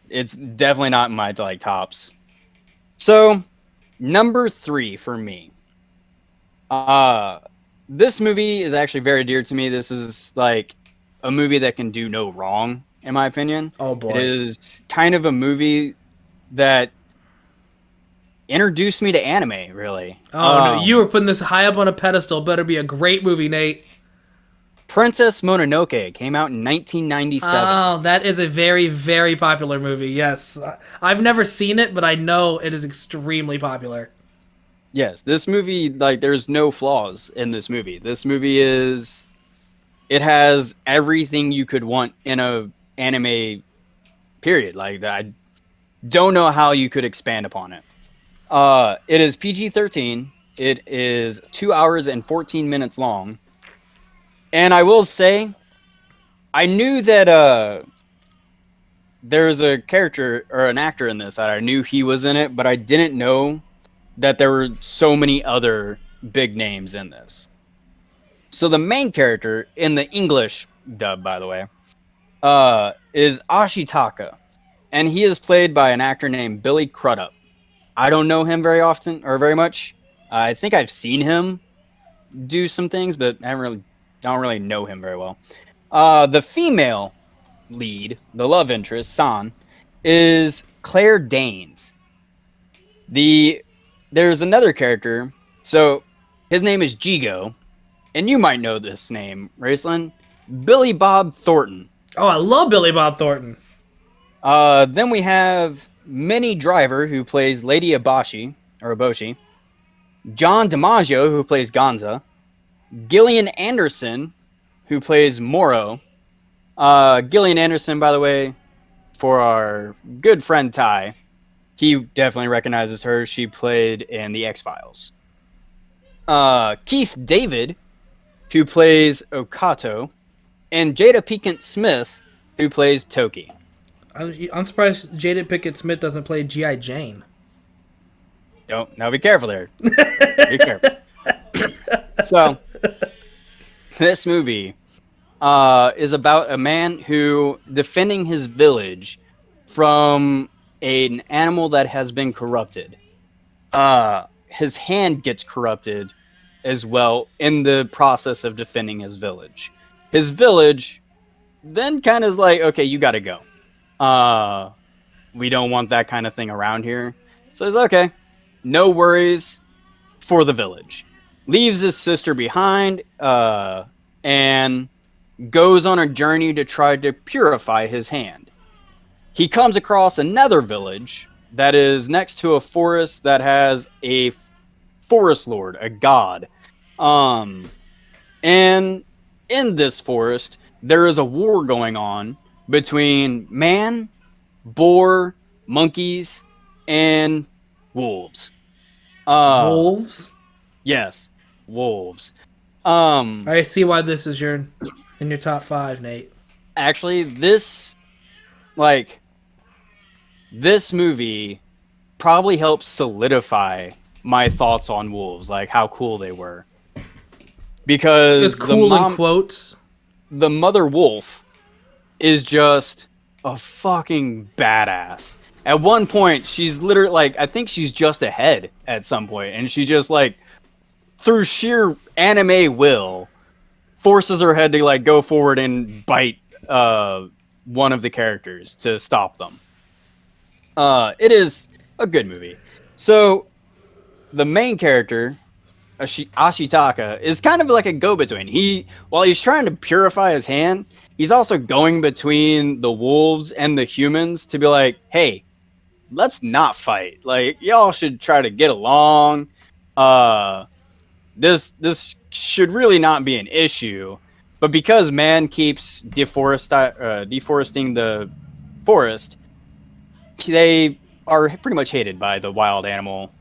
It's definitely not in my tops. So, number 3 for me. This movie is actually very dear to me. This is like a movie that can do no wrong, in my opinion. Oh boy. It is kind of a movie that introduced me to anime, really. Oh no, you were putting this high up on a pedestal. Better be a great movie, Nate. Princess Mononoke came out in 1997. Oh, that is a very, very popular movie. Yes. I've never seen it, but I know it is extremely popular. Yes, this movie, like, there's no flaws in this movie. This movie it has everything you could want in a anime period. Like, I don't know how you could expand upon it. It is PG-13. It is 2 hours and 14 minutes long. And I will say, I knew that there's a character or an actor in this that I knew he was in it, but I didn't know that there were so many other big names in this. So the main character in the English dub, by the way, is Ashitaka, and he is played by an actor named Billy Crudup. I don't know him very often or very much. I think I've seen him do some things, but I don't really know him very well. The female lead, the love interest, San, is Claire Danes. There's another character, so his name is Jigo, and you might know this name, Raceland. Billy Bob Thornton. Oh, I love Billy Bob Thornton. Then we have Minnie Driver, who plays Lady Eboshi. John DiMaggio, who plays Gonza. Gillian Anderson, who plays Moro. Gillian Anderson, by the way, for our good friend Ty, he definitely recognizes her. She played in The X-Files. Keith David, who plays Okato, and Jada Pinkett Smith, who plays Toki. I'm surprised Jada Pinkett Smith doesn't play G.I. Jane. Now be careful there. Be careful. So, this movie is about a man who defending his village from an animal that has been corrupted. His hand gets corrupted as well in the process of defending his village. His village then kind of is like, okay, you got to go. We don't want that kind of thing around here. So he's okay, no worries for the village. Leaves his sister behind and goes on a journey to try to purify his hand. He comes across another village that is next to a forest that has a forest lord, a god. And in this forest, there is a war going on between man, boar, monkeys, and wolves. Wolves? Yes, wolves. I see why this is in your top 5, Nate. Actually, this movie probably helped solidify my thoughts on wolves, like how cool they were. Because it's cool in quotes. The mother wolf is just a fucking badass. At one point, she's literally like, I think she's just ahead at some point, and she just like, through sheer anime will, forces her head to like go forward and bite one of the characters to stop them. It is a good movie. So the main character, Ashitaka, is kind of like a go-between. While he's trying to purify his hand, he's also going between the wolves and the humans to be like, hey, let's not fight. Like, y'all should try to get along. This should really not be an issue. But because man keeps deforesting the forest, they are pretty much hated by the wild animal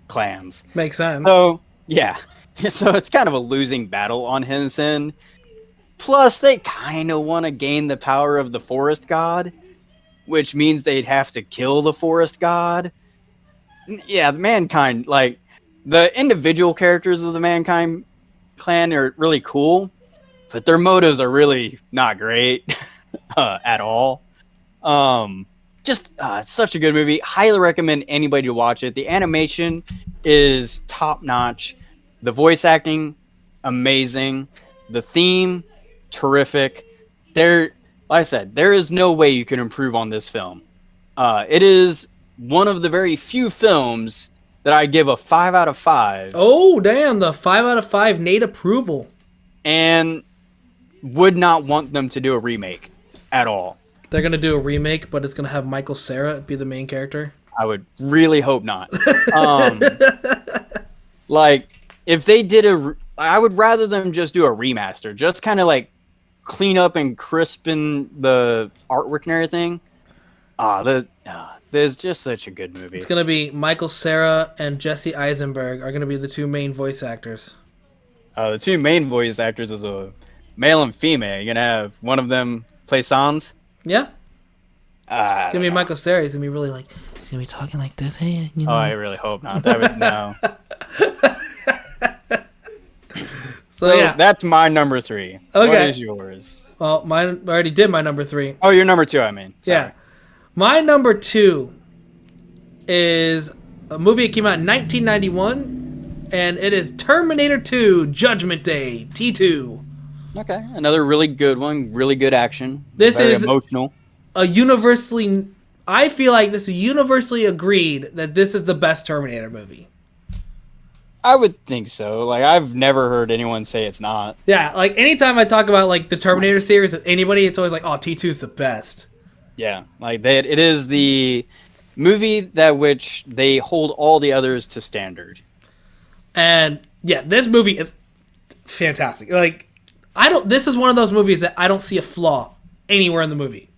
clans. Makes sense. So, yeah. So it's kind of a losing battle on his end. Plus, they kind of want to gain the power of the forest god, which means they'd have to kill the forest god. Yeah, the mankind, like, the individual characters of the mankind clan are really cool, but their motives are really not great at all. It's such a good movie. Highly recommend anybody to watch it. The animation is top notch. The voice acting, amazing. The theme, terrific. Like I said, there is no way you can improve on this film. It is one of the very few films that I give a 5 out of 5. Oh, damn, the 5 out of 5 Nate approval. And would not want them to do a remake at all. They're gonna do a remake, but it's gonna have Michael Cera be the main character. I would really hope not. Like, if they did I would rather them just do a remaster. Just kind of like clean up and crispen the artwork and everything. There's just such a good movie. It's gonna be Michael Cera and Jesse Eisenberg are gonna be the two main voice actors. The two main voice actors is a male and female. You're gonna have one of them play Sans. Yeah. It's gonna be Michael Cera. He's gonna be really like, he's gonna be talking like this. Hey, you know. Oh, I really hope not. That would no. So yeah, that's my number 3. Okay. What is yours? Well, mine. I already did my number 3. Oh, your number 2. I mean, sorry. Yeah. My number 2 is a movie that came out in 1991, and it is Terminator 2: Judgment Day (T2). Okay, another really good one. Really good action. This Very is emotional. I feel like this is universally agreed that this is the best Terminator movie. I would think so. Like, I've never heard anyone say it's not. Yeah, like anytime I talk about like the Terminator series with anybody, it's always like, oh, T2 is the best. Yeah, like it is the movie that which they hold all the others to standard. And yeah, this movie is fantastic. Like, this is one of those movies that I don't see a flaw anywhere in the movie.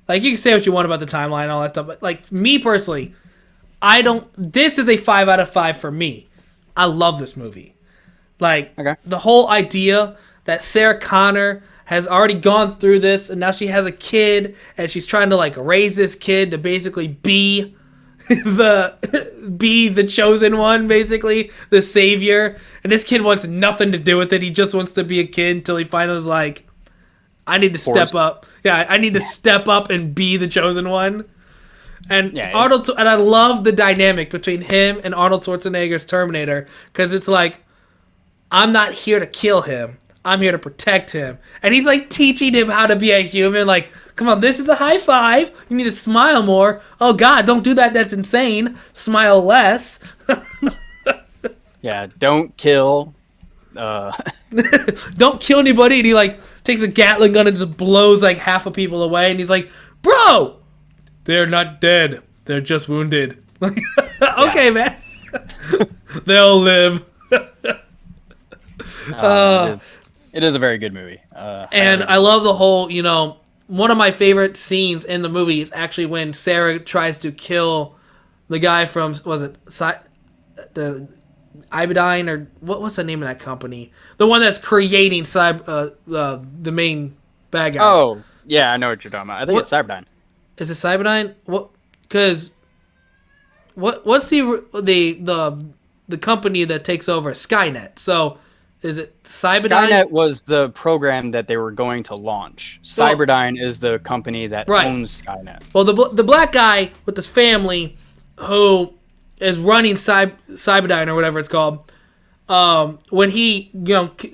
Like, you can say what you want about the timeline and all that stuff, but like me personally, this is a 5 out of 5 for me. I love this movie. Like, the whole idea that Sarah Connor has already gone through this, and now she has a kid, and she's trying to like raise this kid to basically be the chosen one, basically the savior. And this kid wants nothing to do with it. He just wants to be a kid until he finally is like, I need to step up. Yeah, I need to step up and be the chosen one. And and I love the dynamic between him and Arnold Schwarzenegger's Terminator, because it's like, I'm not here to kill him. I'm here to protect him. And he's like teaching him how to be a human. Like, come on, this is a high five. You need to smile more. Oh God, don't do that. That's insane. Smile less. Yeah, don't kill. Don't kill anybody. And he like takes a Gatling gun and just blows like half of people away. And he's like, bro, they're not dead. They're just wounded. Okay, man. They'll live. It is a very good movie. And I love the whole, one of my favorite scenes in the movie is actually when Sarah tries to kill the guy from, was it the Iodine, or what's the name of that company? The one that's creating the main bad guy. Oh, yeah, I know what you're talking about. I think it's Cyberdyne. Is it Cyberdyne? What? Because what's the company that takes over? Skynet. So is it Cyberdyne? Skynet was the program that they were going to launch. Cyberdyne is the company that owns Skynet. Well, the black guy with his family who is running Cyberdyne or whatever it's called. When he,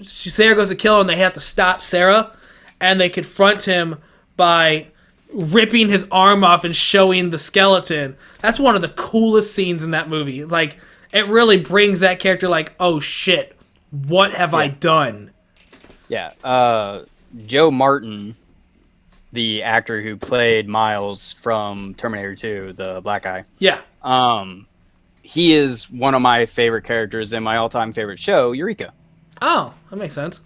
Sarah goes to kill him, and they have to stop Sarah, and they confront him by ripping his arm off and showing the skeleton. That's one of the coolest scenes in that movie. Like, it really brings that character like, oh shit, what have I done? Yeah. Joe Martin, the actor who played Miles from Terminator 2, the black guy. Yeah. He is one of my favorite characters in my all-time favorite show, Eureka. Oh, that makes sense.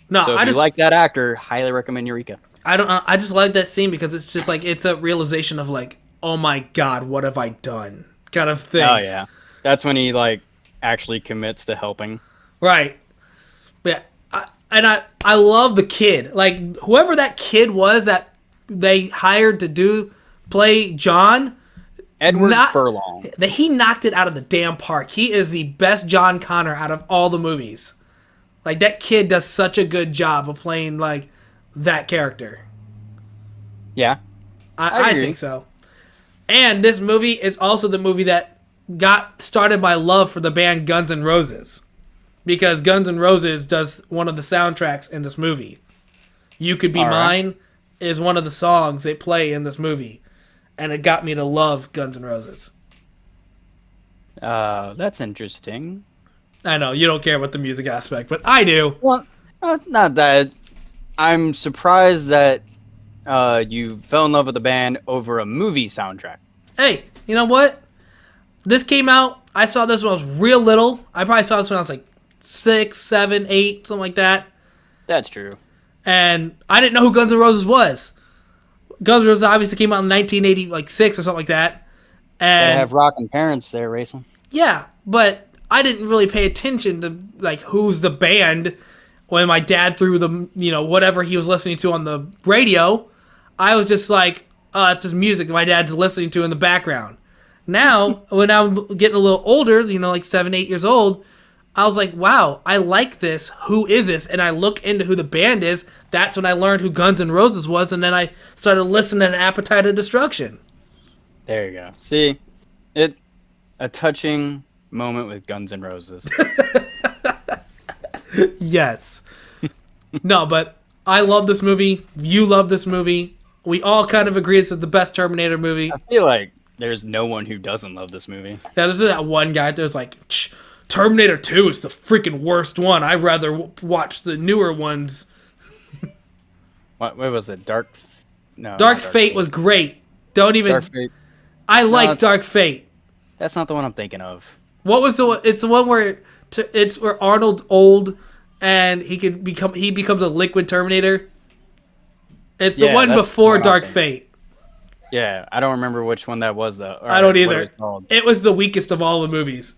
No, so if you like that actor, highly recommend Eureka. I just like that scene because it's just like, it's a realization of like, oh my God, what have I done? Kind of thing. Oh yeah. That's when he like actually commits to helping. Right. But I love the kid. Like, whoever that kid was that they hired to play John, Edward Furlong. He knocked it out of the damn park. He is the best John Connor out of all the movies. Like, that kid does such a good job of playing like that character. Yeah. I think so. And this movie is also the movie that got started my love for the band Guns N' Roses. Because Guns N' Roses does one of the soundtracks in this movie. You Could Be Mine is one of the songs they play in this movie. And it got me to love Guns N' Roses. That's interesting. I know, you don't care about the music aspect, but I do. Well, not that. I'm surprised that you fell in love with the band over a movie soundtrack. Hey, you know what? This came out. I saw this when I was real little. I probably saw this when I was like 6, 7, 8, something like that. That's true. And I didn't know who Guns N' Roses was. Guns N' Roses obviously came out in 1986 or something like that. And Gotta have rockin' parents there, racing. yeah, but I didn't really pay attention to like who's the band when my dad threw the whatever he was listening to on the radio. I was just like, oh, it's just music that my dad's listening to in the background. Now, when I'm getting a little older, like 7, 8 years old, I was like, wow, I like this. Who is this? And I look into who the band is. That's when I learned who Guns N' Roses was, and then I started listening to Appetite of Destruction. There you go. See, a touching moment with Guns N' Roses. Yes. No, but I love this movie. You love this movie. We all kind of agree it's the best Terminator movie. I feel like there's no one who doesn't love this movie. Yeah, there's that one guy that's like, Terminator 2 is the freaking worst one. I'd rather watch the newer ones. What was it? Dark Fate was great. Don't even. Dark Fate. I like Dark Fate. That's not the one I'm thinking of. What was the one? It's the one where it's where Arnold's old and he becomes a liquid Terminator. It's the one before Dark Fate. Yeah, I don't remember which one that was though. I don't either. It was the weakest of all the movies.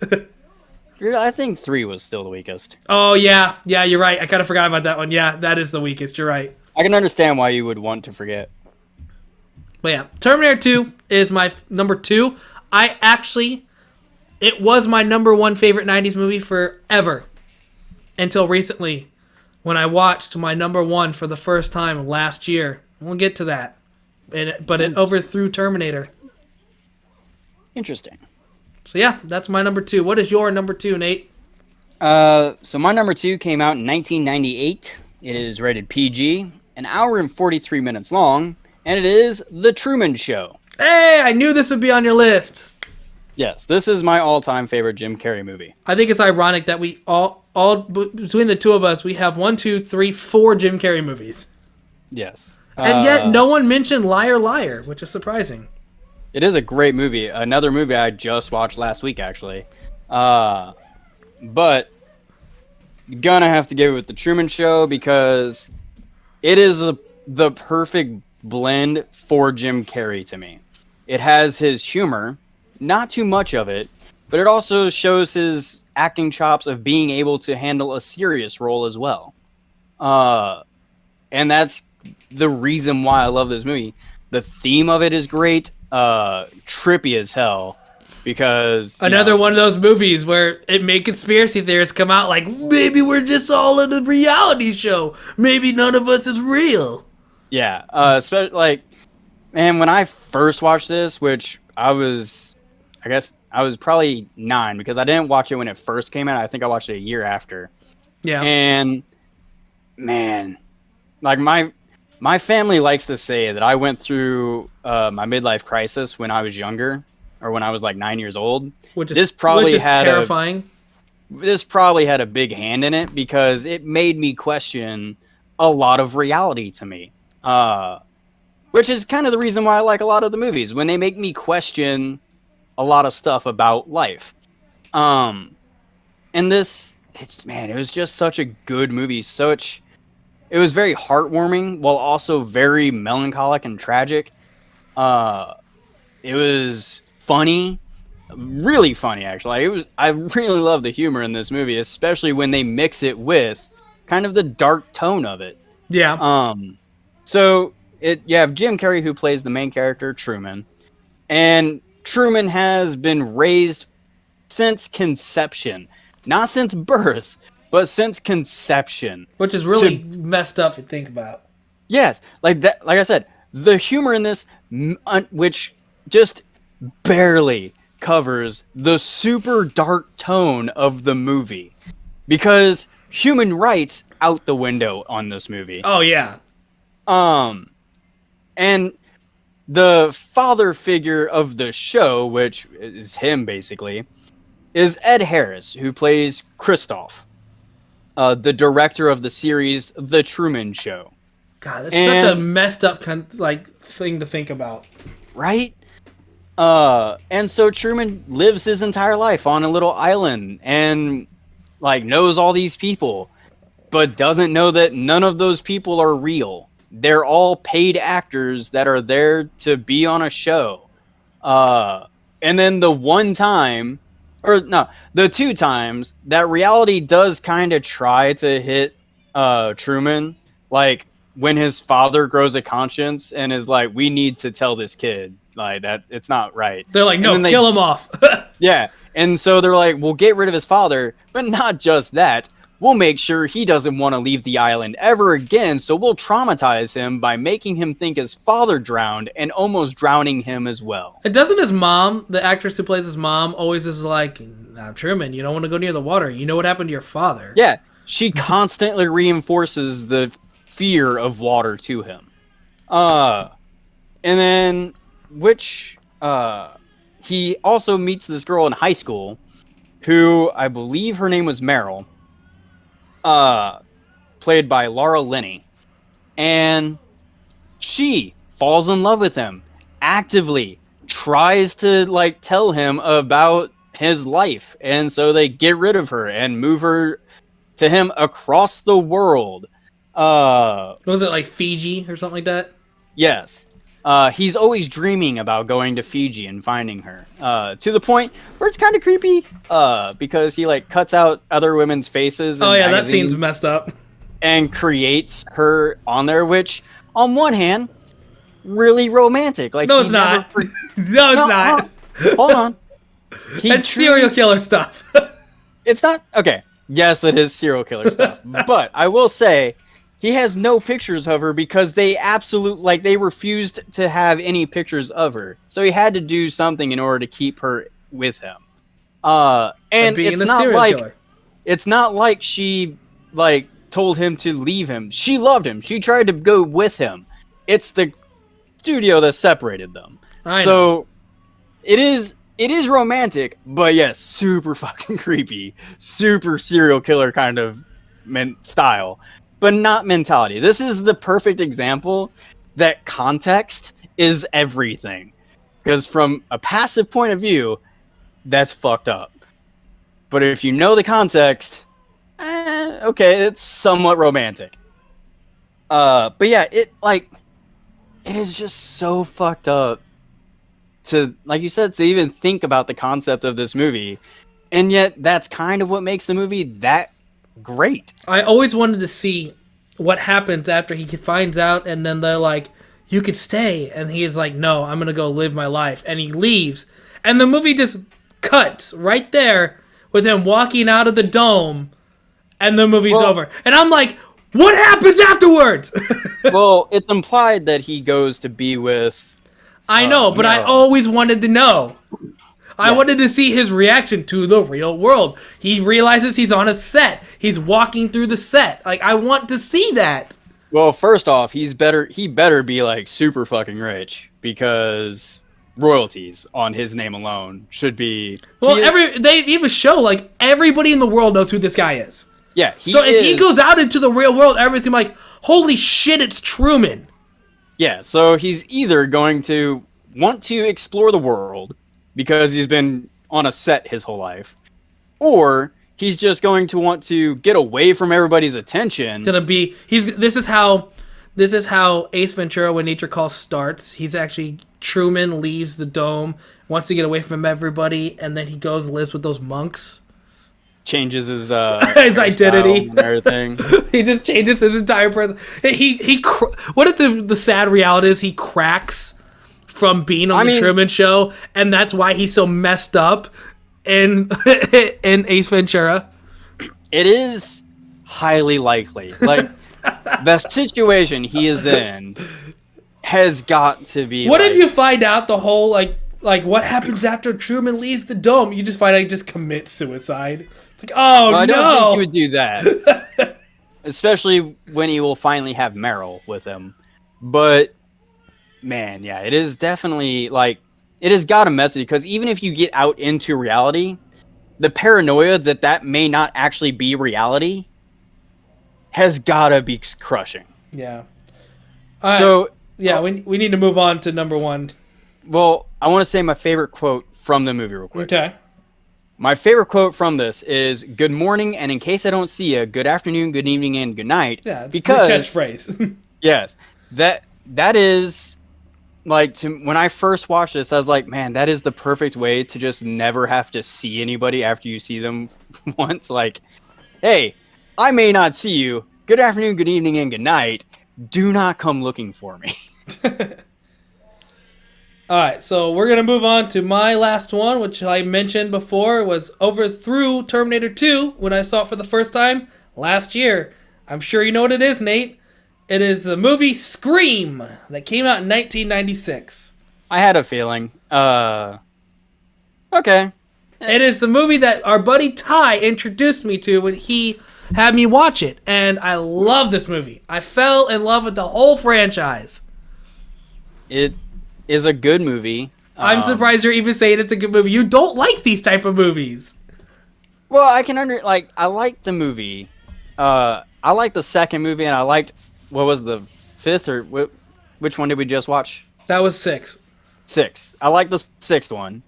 I think 3 was still the weakest. Oh yeah, you're right. I kind of forgot about that one. Yeah, that is the weakest. You're right. I can understand why you would want to forget. But yeah, Terminator 2 is my number 2. It was my number 1 favorite 90s movie forever. Until recently, when I watched my number 1 for the first time last year. We'll get to that. But it overthrew Terminator. Interesting. So yeah, that's my number 2. What is your number 2, Nate? So my number 2 came out in 1998. It is rated PG, an hour and 43 minutes long, and it is The Truman Show. Hey, I knew this would be on your list. Yes, this is my all-time favorite Jim Carrey movie. I think it's ironic that we all between the two of us, we have 1, 2, 3, 4 Jim Carrey movies. Yes. And yet no one mentioned Liar Liar, which is surprising. It is a great movie. Another movie I just watched last week, actually. But gonna have to give it with The Truman Show because it is the perfect blend for Jim Carrey to me. It has his humor, not too much of it, but it also shows his acting chops of being able to handle a serious role as well. And that's the reason why I love this movie. The theme of it is great, trippy as hell, because another one of those movies where it made conspiracy theorists come out like, maybe we're just all in a reality show. Maybe none of us is real. Yeah, especially man, when I first watched this, which I guess I was probably 9 because I didn't watch it when it first came out. I think I watched it a year after. Yeah. And man, like my family likes to say that I went through my midlife crisis when I was younger, or when I was like 9 years old. Which is terrifying. This probably had a big hand in it because it made me question a lot of reality to me. Which is kind of the reason why I like a lot of the movies, when they make me question a lot of stuff about life. And this, it was just such a good movie. It was very heartwarming while also very melancholic and tragic. It was funny, really funny actually. I really love the humor in this movie, especially when they mix it with kind of the dark tone of it. Yeah. So you have Jim Carrey, who plays the main character, Truman. And Truman has been raised since conception. Not since birth, but since conception. Which is really messed up to think about. Yes. Like I said, the humor in this, which just barely covers the super dark tone of the movie. Because human rights out the window on this movie. Oh, yeah. And the father figure of the show, which is him basically, is Ed Harris, who plays Christoph, the director of the series The Truman Show. God, that's such a messed up thing to think about. Right? And so Truman lives his entire life on a little island and like knows all these people, but doesn't know that none of those people are real. They're all paid actors that are there to be on a show. And then the two times that reality does kind of try to hit Truman, like when his father grows a conscience and is like, we need to tell this kid like that it's not right. They're like, no, kill him off. Yeah. And so they're like, we'll get rid of his father, but not just that. We'll make sure he doesn't want to leave the island ever again, so we'll traumatize him by making him think his father drowned and almost drowning him as well. And doesn't his mom, the actress who plays his mom, always is like, nah, Truman, you don't want to go near the water. You know what happened to your father. Yeah, she constantly reinforces the fear of water to him. And then, he also meets this girl in high school, who I believe her name was Meryl. Played by Laura Linney, and she falls in love with him, actively tries to like tell him about his life, and so they get rid of her and move her to him across the world. Was it like Fiji or something like that? Yes. He's always dreaming about going to Fiji and finding her, to the point where it's kind of creepy, because he like cuts out other women's faces. Oh yeah, that scene's messed up. And creates her on there, which on one hand, really romantic. Like, no, it's not. No, it's not. Hold on. It's serial killer stuff. It's not okay. Yes, it is serial killer stuff, but I will say, he has no pictures of her because they refused to have any pictures of her. So he had to do something in order to keep her with him. And it's not like she like told him to leave him. She loved him. She tried to go with him. It's the studio that separated them. So it is romantic, but yes, super fucking creepy. Super serial killer kind of style. But not mentality. This is the perfect example that context is everything. Because from a passive point of view, that's fucked up. But if you know the context, okay, it's somewhat romantic. But yeah, it is just so fucked up to, like you said, to even think about the concept of this movie. And yet, that's kind of what makes the movie that great. I always wanted to see what happens after he finds out, and then they're like, you could stay, and he is like, no, I'm gonna go live my life, and he leaves, and the movie just cuts right there with him walking out of the dome, and the movie's over, and I'm like, what happens afterwards? Well, it's implied that he goes to be with I know, but I always wanted to know. I wanted to see his reaction to the real world. He realizes he's on a set. He's walking through the set. Like, I want to see that. Well, first off, he better be like super fucking rich, because royalties on his name alone should be. Well, they even show like everybody in the world knows who this guy is. Yeah. If he goes out into the real world, everybody's like, holy shit, it's Truman. Yeah. So he's either going to want to explore the world, because he's been on a set his whole life, or he's just going to want to get away from everybody's attention. This is how Ace Ventura: When Nature Calls starts. He's actually, Truman leaves the dome, wants to get away from everybody, and then he goes and lives with those monks. Changes his his identity and everything. He just changes his entire person. What if the sad reality is he cracks from being on the Truman Show, and that's why he's so messed up in Ace Ventura? It is highly likely. Like, the situation he is in has got to be. What if you find out the whole like what happens after Truman leaves the dome? You just find out he just commits suicide. It's like, oh no! I don't think you would do that, especially when he will finally have Meryl with him. But man, yeah, it is definitely like, it has got a message, because even if you get out into reality, the paranoia that may not actually be reality has gotta be crushing. Yeah. All right. So, Yeah, we need to move on to number one. well, I want to say my favorite quote from the movie real quick. Okay. My favorite quote from this is "Good morning, and in case I don't see you, good afternoon, good evening, and good night." Yeah, it's because the catchphrase. yes, that is like when I first watched this, I was like, man, that is the perfect way to just never have to see anybody after you see them once. Like, hey, I may not see you. Good afternoon, good evening, and good night. Do not come looking for me. All right, so we're gonna move on to my last one, which I mentioned before was overthrew Terminator 2 when I saw it for the first time last year. I'm sure you know what it is, Nate. It is the movie Scream that came out in 1996. I had a feeling. Okay. It is the movie that our buddy Ty introduced me to when he had me watch it, and I love this movie. I fell in love with the whole franchise. It is a good movie. I'm surprised you're even saying it's a good movie. You don't like these type of movies. Well, I like the movie. I liked the second movie, and I liked, what was the fifth, or which one did we just watch? That was 6. 6. I like the sixth one.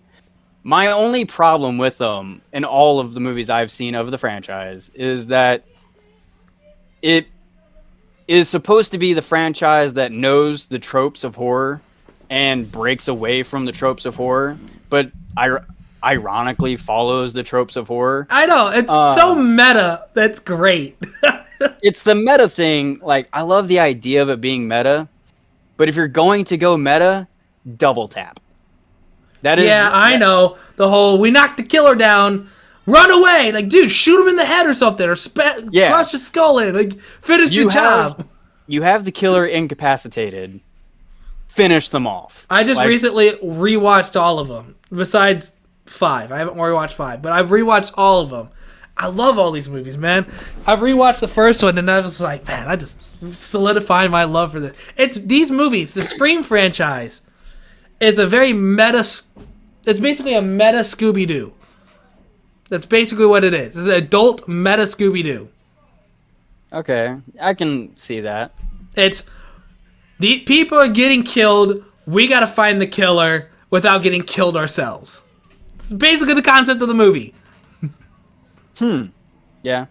My only problem with them in all of the movies I've seen of the franchise is that it is supposed to be the franchise that knows the tropes of horror and breaks away from the tropes of horror, but ironically follows the tropes of horror. I know, it's so meta. That's great. It's the meta thing. Like, I love the idea of it being meta, but if you're going to go meta, double tap. That is, yeah, I know. The whole, we knocked the killer down, run away. Like, dude, shoot him in the head or something, or crush his skull in. Like, finish the job. You have the killer incapacitated. Finish them off. I just recently rewatched all of them, besides 5. I haven't rewatched 5, but I've rewatched all of them. I love all these movies, man. I've rewatched the first one, and I was like, man, I just solidified my love for this. It's these movies, the Scream franchise, is a very meta. It's basically a meta Scooby-Doo. That's basically what it is. It's an adult meta Scooby-Doo. Okay, I can see that. It's the people are getting killed. We gotta find the killer without getting killed ourselves. It's basically the concept of the movie. Yeah.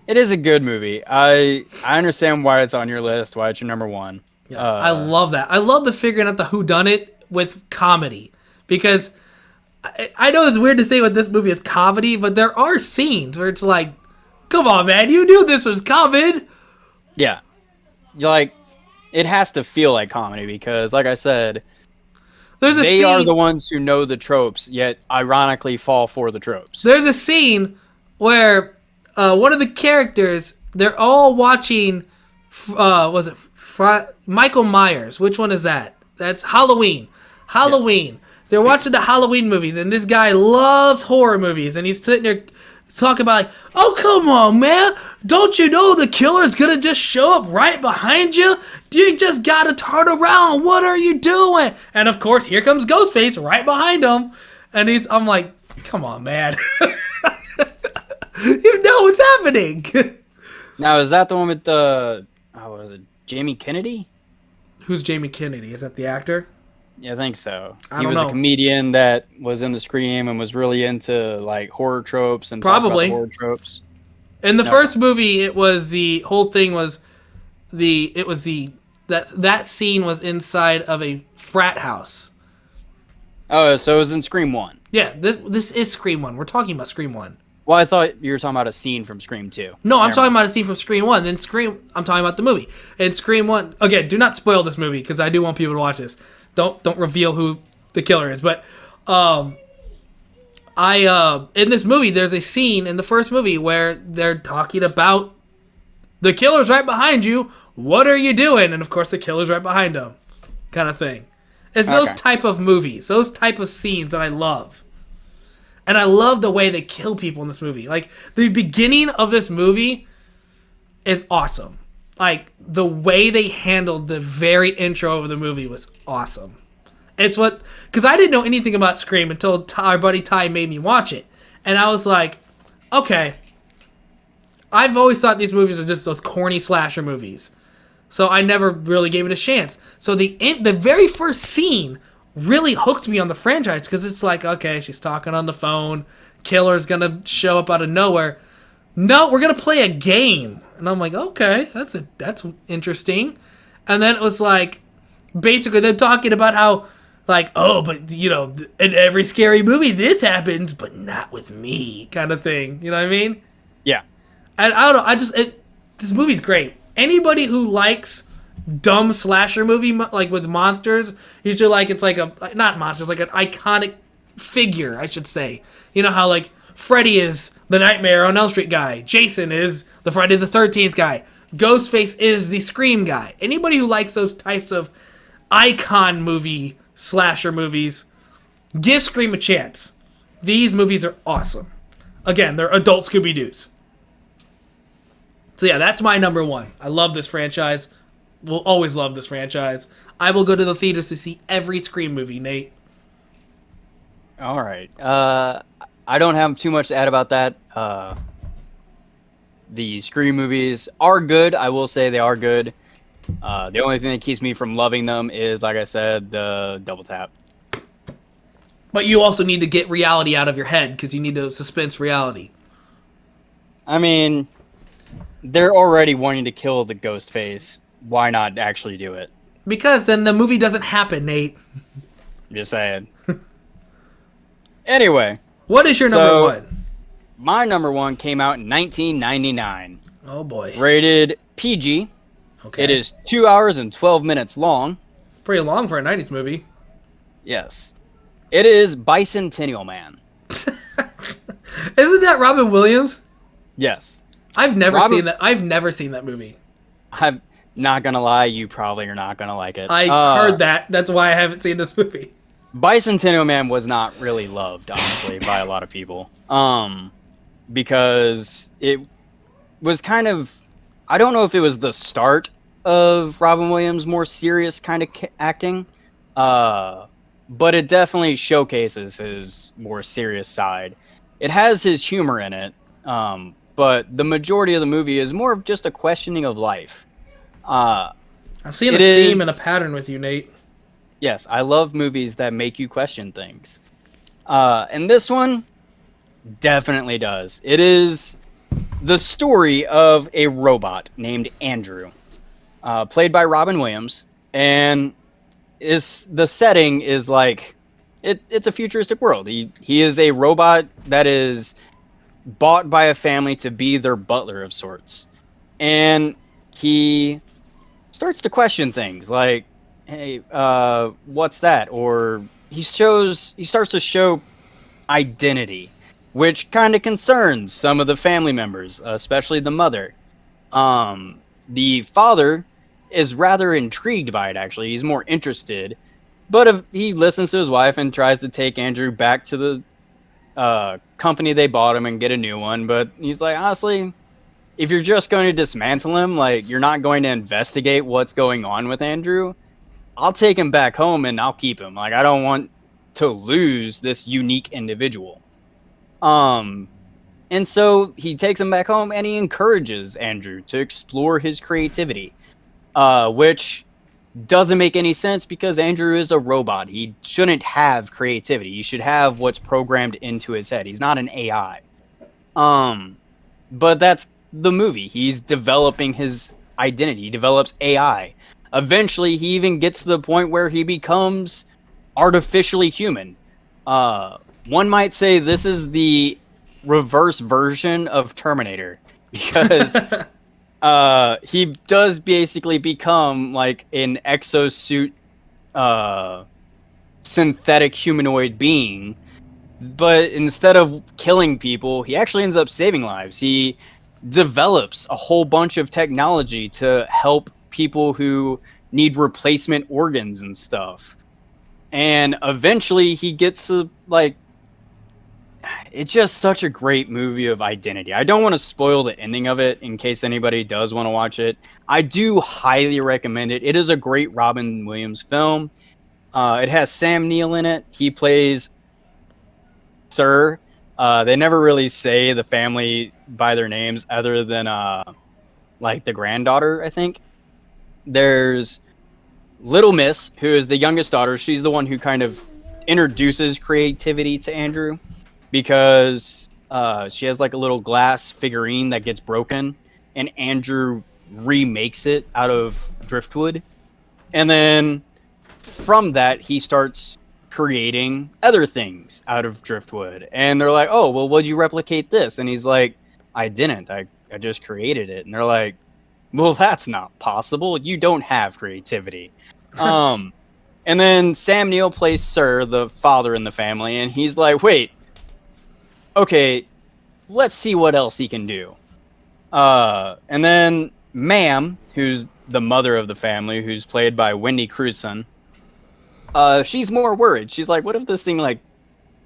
It is a good movie. I understand why it's on your list, why it's your number one. Yeah, I love that. I love the figuring out the whodunit with comedy. Because I know it's weird to say with this movie is comedy, but there are scenes where it's like, come on, man, you knew this was coming. Yeah. You're like, it has to feel like comedy because, like I said, they are the ones who know the tropes, yet ironically fall for the tropes. There's a scene where one of the characters, they're all watching, Michael Myers. Which one is that? That's Halloween. Halloween. Yes. They're watching the Halloween movies, and this guy loves horror movies, and he's sitting there talking about like, oh, come on, man. Don't you know the killer's going to just show up right behind you? You just got to turn around. What are you doing? And, of course, here comes Ghostface right behind him. And I'm like, come on, man. You know what's happening. Now, is that the one with was it Jamie Kennedy? Who's Jamie Kennedy? Is that the actor? Yeah, I think so. He was a comedian that was in the Scream and was really into like horror tropes and probably horror tropes. In the first movie, it was the whole thing was that scene was inside of a frat house. Oh, so it was in Scream 1. Yeah, this is Scream 1. We're talking about Scream 1. Well, I thought you were talking about a scene from Scream 2. No, I'm talking about a scene from Scream 1. Then I'm talking about the movie. And Scream 1, again, do not spoil this movie because I do want people to watch this. Don't reveal who the killer is. But in this movie, there's a scene in the first movie where they're talking about the killer's right behind you. What are you doing? And of course, the killer's right behind them, kind of thing. It's those type of movies, those type of scenes that I love. And I love the way they kill people in this movie. Like, the beginning of this movie is awesome. Like, the way they handled the very intro of the movie was awesome. It's because I didn't know anything about Scream until our buddy Ty made me watch it. And I was like, okay, I've always thought these movies are just those corny slasher movies. So I never really gave it a chance. So the very first scene really hooked me on the franchise because it's like, okay, she's talking on the phone, killer's gonna show up out of nowhere. No, we're gonna play a game, and I'm like, okay, that's interesting. And then it was like, basically they're talking about how, like, oh, but you know, in every scary movie this happens, but not with me, kind of thing. You know what I mean? Yeah. And I don't know. This movie's great. Anybody who likes dumb slasher movie like with monsters, usually like it's like a not monsters, like an iconic figure, I should say. You know how like Freddy is the Nightmare on Elm Street guy, Jason is the Friday the 13th guy, Ghostface is the Scream guy. Anybody who likes those types of icon movie slasher movies, give Scream a chance. These movies are awesome. Again, they're adult Scooby-Doos. So yeah, that's my number one. I love this franchise. Will always love this franchise. I will go to the theaters to see every Scream movie, Nate. All right. I don't have too much to add about that. The Scream movies are good. I will say they are good. The only thing that keeps me from loving them is, like I said, the double tap. But you also need to get reality out of your head because you need to suspense reality. I mean, they're already wanting to kill the ghost face. Why not actually do it? Because then the movie doesn't happen, Nate. Just saying. Anyway. What is your number one? My number one came out in 1999. Oh, boy. Rated PG. Okay. It is 2 hours and 12 minutes long. Pretty long for a 90s movie. Yes. It is Bicentennial Man. Isn't that Robin Williams? Yes. I've never seen that. I've never seen that movie. I'm not going to lie. You probably are not going to like it. I heard that. That's why I haven't seen this movie. Bicentennial Man was not really loved, honestly, by a lot of people. Because it was kind of, I don't know if it was the start of Robin Williams' more serious kind of acting, but it definitely showcases his more serious side. It has his humor in it, but the majority of the movie is more of just a questioning of life. I've seen a theme and a pattern with you, Nate. Yes, I love movies that make you question things. And this one definitely does. It is the story of a robot named Andrew, played by Robin Williams, and the setting is like it's a futuristic world. He is a robot that is bought by a family to be their butler of sorts, and he starts to question things like, hey, what's that? Or he starts to show identity, which kind of concerns some of the family members, especially the mother. The father is rather intrigued by it, actually. He's more interested. But if he listens to his wife and tries to take Andrew back to the company they bought him and get a new one. But he's like, honestly, if you're just going to dismantle him, like, you're not going to investigate what's going on with Andrew, I'll take him back home and I'll keep him. Like, I don't want to lose this unique individual. And so he takes him back home and he encourages Andrew to explore his creativity, which doesn't make any sense because Andrew is a robot. He shouldn't have creativity. He should have what's programmed into his head. He's not an AI. But that's the movie. He's developing his identity. He develops AI. Eventually, he even gets to the point where he becomes artificially human. One might say this is the reverse version of Terminator, because he does basically become like an exosuit synthetic humanoid being, but instead of killing people, he actually ends up saving lives. He develops a whole bunch of technology to help people who need replacement organs and stuff. And eventually he gets to, like, it's just such a great movie of identity. I don't want to spoil the ending of it in case anybody does want to watch it. I do highly recommend it. It is a great Robin Williams film. It has Sam Neill in it. He plays Sir, They never really say the family by their names other than like the granddaughter, I think. There's Little Miss, who is the youngest daughter. She's the one who kind of introduces creativity to Andrew because she has like a little glass figurine that gets broken, and Andrew remakes it out of driftwood. And then from that, he starts creating other things out of driftwood. And they're like, oh, well, would you replicate this? And he's like, I didn't. I just created it. And they're like, well, that's not possible. You don't have creativity. And then Sam Neill plays Sir, the father in the family, and he's like, wait, okay, let's see what else he can do. And then Ma'am, who's the mother of the family, who's played by Wendy Crewson, she's more worried. She's like, what if this thing like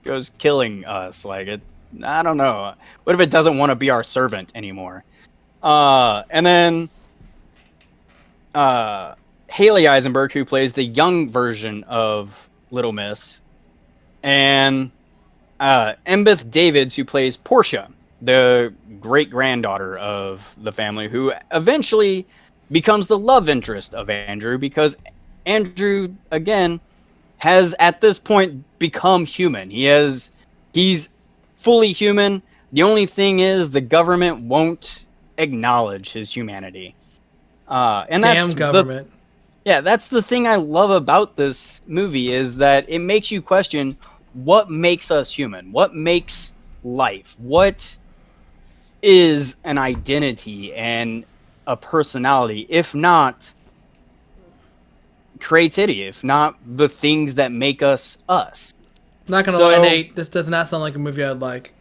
goes killing us? Like, I don't know. What if it doesn't want to be our servant anymore? And then Haley Eisenberg, who plays the young version of Little Miss, and Embeth Davids, who plays Portia, the great-granddaughter of the family, who eventually becomes the love interest of Andrew, because Andrew, again, has at this point become human. He's fully human. The only thing is the government won't acknowledge his humanity. And that's Damn government. That's the thing I love about this movie, is that it makes you question what makes us human, what makes life, what is an identity and a personality, if not creativity, if not the things that make us us. Not gonna lie, Nate, this does not sound like a movie I'd like.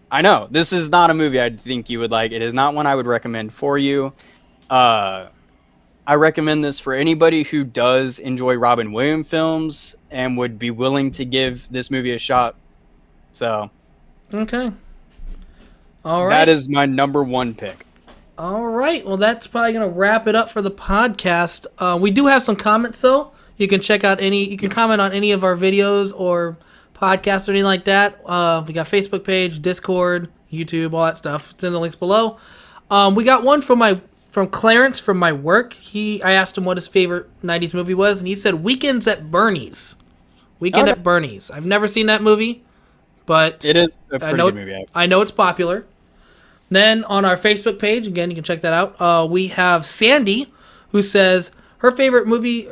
I know, this is not a movie I think you would like. It is not one I would recommend for you. I recommend this for anybody who does enjoy Robin Williams films and would be willing to give this movie a shot. So, okay. All right. That is my number one pick. All right. Well, that's probably going to wrap it up for the podcast. We do have some comments, though. You can you can comment on any of our videos or podcasts or anything like that. We got Facebook page, Discord, YouTube, all that stuff. It's in the links below. We got one from Clarence from my work. I asked him what his favorite 90s movie was, and he said Weekends at Bernie's. Weekend at Bernie's. I've never seen that movie, but it is a pretty good movie. I know it's popular. Then on our Facebook page, again, you can check that out. We have Sandy, who says her favorite movies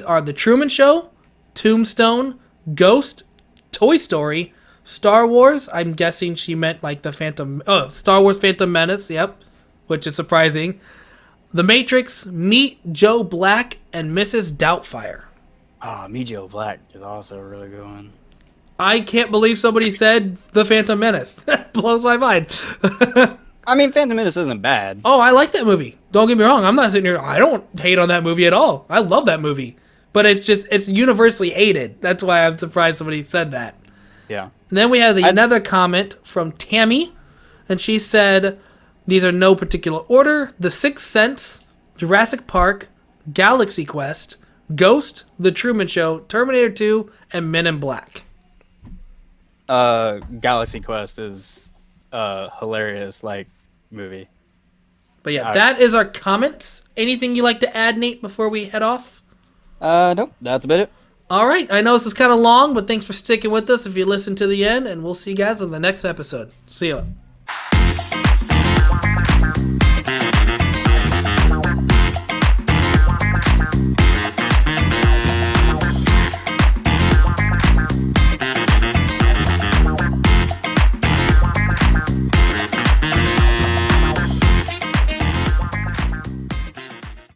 are The Truman Show, Tombstone, Ghost, Toy Story, Star Wars. I'm guessing she meant like Star Wars Phantom Menace. Yep. Which is surprising. The Matrix, Meet Joe Black, and Mrs. Doubtfire. Meet Joe Black is also a really good one. I can't believe somebody said The Phantom Menace. That blows my mind. I mean, Phantom Menace isn't bad. Oh, I like that movie. Don't get me wrong. I'm not sitting here. I don't hate on that movie at all. I love that movie. But it's universally hated. That's why I'm surprised somebody said that. Yeah. And then we have another comment from Tammy. And she said, these are no particular order: The Sixth Sense, Jurassic Park, Galaxy Quest, Ghost, The Truman Show, Terminator 2, and Men in Black. Galaxy Quest is a hilarious movie. But yeah, that is our comments. Anything you like to add, Nate, before we head off? Nope, that's about it. All right, I know this is kind of long, but thanks for sticking with us if you listen to the end, and we'll see you guys in the next episode. See ya.